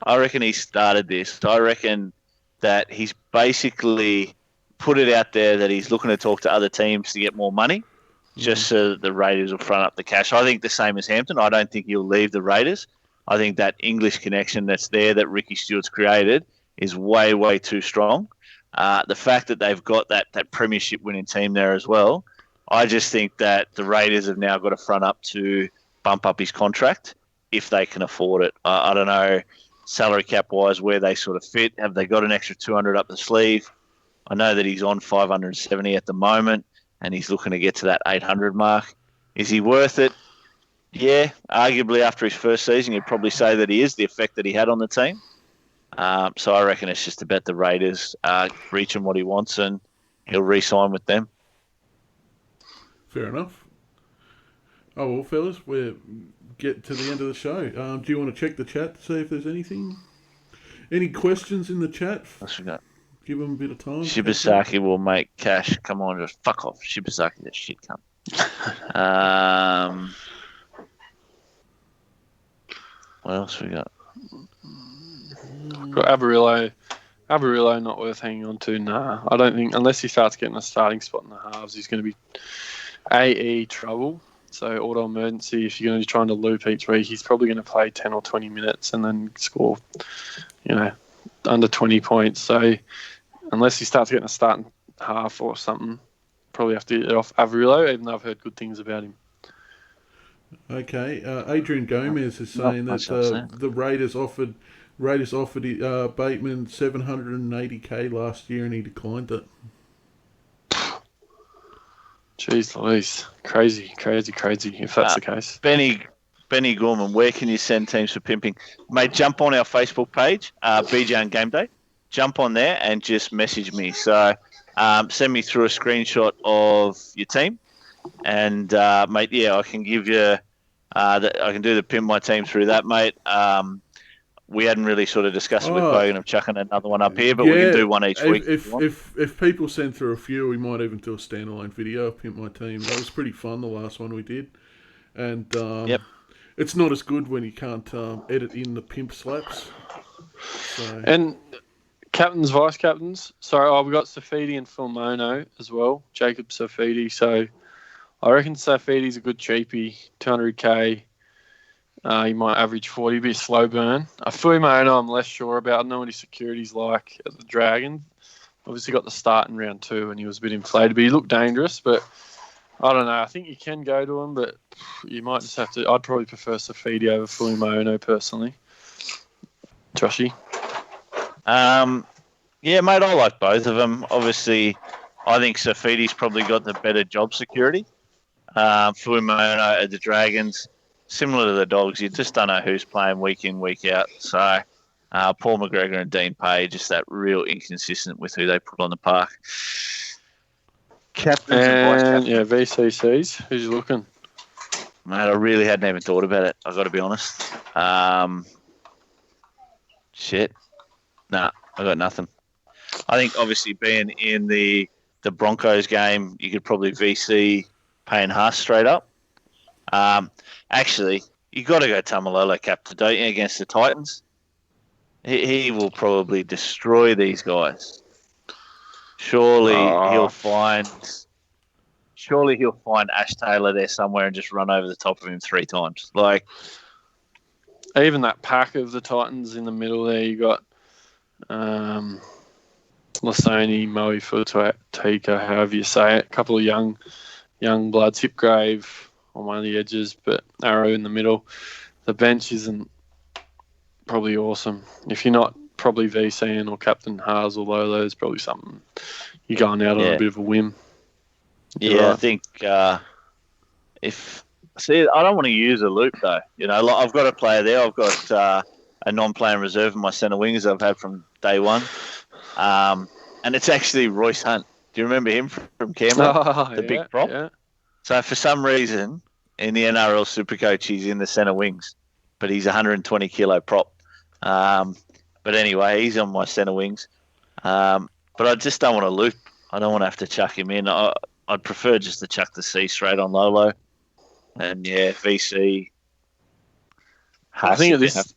[SPEAKER 3] I reckon he started this. I reckon that he's basically put it out there that he's looking to talk to other teams to get more money, just so that the Raiders will front up the cash. I think the same as Hampton. I don't think he'll leave the Raiders. I think that English connection that's there that Ricky Stewart's created is way, way too strong. The fact that they've got that premiership winning team there as well, I just think that the Raiders have now got to front up to bump up his contract if they can afford it. I don't know, salary cap wise, where they sort of fit. Have they got an extra 200 up the sleeve? I know that he's on 570 at the moment, and he's looking to get to that 800 mark. Is he worth it? Yeah, arguably after his first season, you'd probably say that he is, the effect that he had on the team. So I reckon it's just about the Raiders reaching what he wants, and he'll re-sign with them.
[SPEAKER 5] Fair enough. Oh, well, fellas, we're getting to the end of the show. Do you want to check the chat to see if there's anything? Any questions in the chat?
[SPEAKER 3] What's we got?
[SPEAKER 5] Give them a bit of time.
[SPEAKER 3] Shibasaki will make cash. Come on, just fuck off. Shibasaki, that shit cunt. What else we got?
[SPEAKER 4] Got Avarillo not worth hanging on to. Nah, I don't think, unless he starts getting a starting spot in the halves, he's going to be AE trouble. So auto emergency, if you're going to be trying to loop each week, he's probably going to play 10 or 20 minutes and then score, under 20 points. So unless he starts getting a starting half or something, probably have to get it off Avarillo, even though I've heard good things about him.
[SPEAKER 5] Okay, Adrian Gomez is saying that the Raiders offered Bateman $780K last year and he declined it.
[SPEAKER 4] Jeez Louise. Crazy, if that's the case.
[SPEAKER 3] Benny Gorman, where can you send teams for pimping? Mate, jump on our Facebook page, BJ and GameDay. Jump on there and just message me. So send me through a screenshot of your team. And, mate, yeah, I can give you I can do the pimp my team through that, mate. We hadn't really sort of discussed it with Bogan of chucking another one up here, but we can do one each week.
[SPEAKER 5] If people send through a few, we might even do a standalone video of Pimp My Team. That was pretty fun, the last one we did. And it's not as good when you can't edit in the pimp slaps. So.
[SPEAKER 4] And captains, vice captains. Sorry, we've got Safidi and Filmono as well. Jacob Safidi. So I reckon Safidi's a good cheapie, 200K. He might average 40, be a slow burn. Filmono I'm less sure about. I don't know what his security's like at the Dragons. Obviously got the start in round 2 and he was a bit inflated, but he looked dangerous. But I don't know. I think you can go to him, but you might just have to. I'd probably prefer Safidi over Filmono personally. Joshy?
[SPEAKER 3] Yeah, mate, I like both of them. Obviously, I think Safidi's probably got the better job security. Filmono at the Dragons, similar to the Dogs, you just don't know who's playing week in, week out. So Paul McGregor and Dean Pay, just that real inconsistent with who they put on the park. Captains and vice captains.
[SPEAKER 4] Yeah, VCCs. Who's you looking?
[SPEAKER 3] Mate, I really hadn't even thought about it. I've got to be honest. Shit. Nah, I got nothing. I think obviously being in the Broncos game, you could probably VC Payne Haas straight up. Actually, you got to go Tamalolo captain, don't you, against the Titans? He will probably destroy these guys. Surely he'll find Ash Taylor there somewhere and just run over the top of him 3 times. Like,
[SPEAKER 4] even that pack of the Titans in the middle there, you got Lasoni, Moe Futuatika, however you say it. A couple of young bloods, Hipgrave on one of the edges, but Arrow in the middle. The bench isn't probably awesome. If you're not probably VCing or Captain Haas or Lolo, is probably something you're going out on a bit of a whim.
[SPEAKER 3] Yeah, right. I think I don't want to use a loop though. I've got a player there. I've got a non-player reserve in my centre wingers I've had from day one, and it's actually Royce Hunt. Do you remember him from Canberra? The big prop. Yeah. So for some reason in the NRL Supercoach he's in the centre wings, but he's a 120 kilo prop. But anyway, he's on my centre wings. But I just don't want to loop. I don't want to have to chuck him in. I'd prefer just to chuck the C straight on Lolo. And yeah, VC.
[SPEAKER 4] I think at this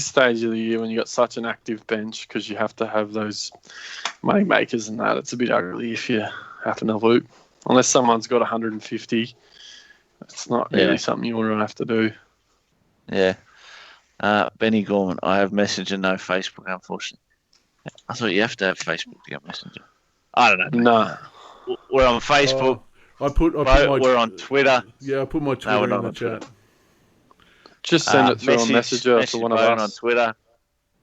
[SPEAKER 4] stage of the year, when you got such an active bench, because you have to have those money makers and that, it's a bit ugly if you happen to loop. Unless someone's got 150, it's not really something you want to have to do.
[SPEAKER 3] Yeah. Benny Gorman, I have Messenger, no Facebook, unfortunately. I thought you have to have Facebook to get Messenger. I don't know.
[SPEAKER 4] No.
[SPEAKER 3] We're on Facebook. We're on Twitter.
[SPEAKER 5] Yeah, I put my Twitter in the chat.
[SPEAKER 4] Just send it through on Messenger to one of us.
[SPEAKER 3] On Twitter.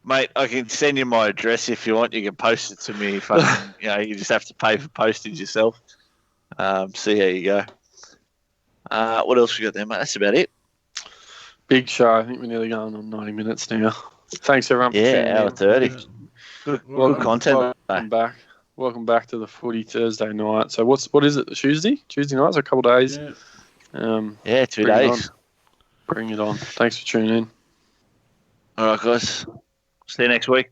[SPEAKER 3] Mate, I can send you my address if you want. You can post it to me. You just have to pay for postage yourself. See how you go. What else we got there, mate? That's about it.
[SPEAKER 4] Big show. I think we're nearly going on 90 minutes now. Thanks, everyone.
[SPEAKER 3] Yeah, hour 30. Good content.
[SPEAKER 4] Welcome back. Welcome back to the footy Thursday night. So what is it? Tuesday? Tuesday night? So a couple of days.
[SPEAKER 5] Yeah.
[SPEAKER 3] 2
[SPEAKER 4] Bring it
[SPEAKER 3] days.
[SPEAKER 4] on. Bring it on. Thanks for tuning in.
[SPEAKER 3] All right, guys. See you next week.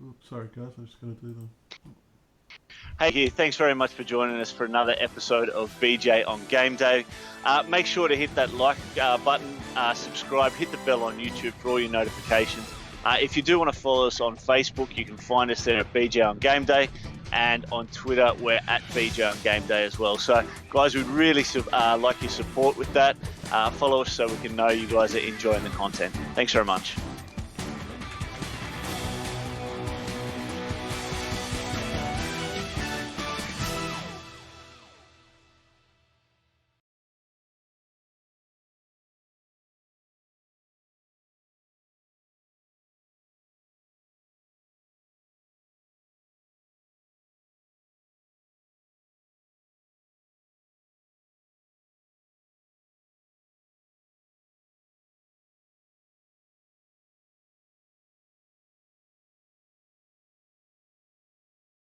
[SPEAKER 5] Oh, sorry, guys. I'm just going to do them.
[SPEAKER 3] Hey, here. Thanks very much for joining us for another episode of BJ on Game Day. Make sure to hit that like button, subscribe, hit the bell on YouTube for all your notifications. If you do want to follow us on Facebook, you can find us there at BJ on Game Day, and on Twitter, we're at BJ on Game Day as well. So, guys, we'd really like your support with that. Follow us so we can know you guys are enjoying the content. Thanks very much.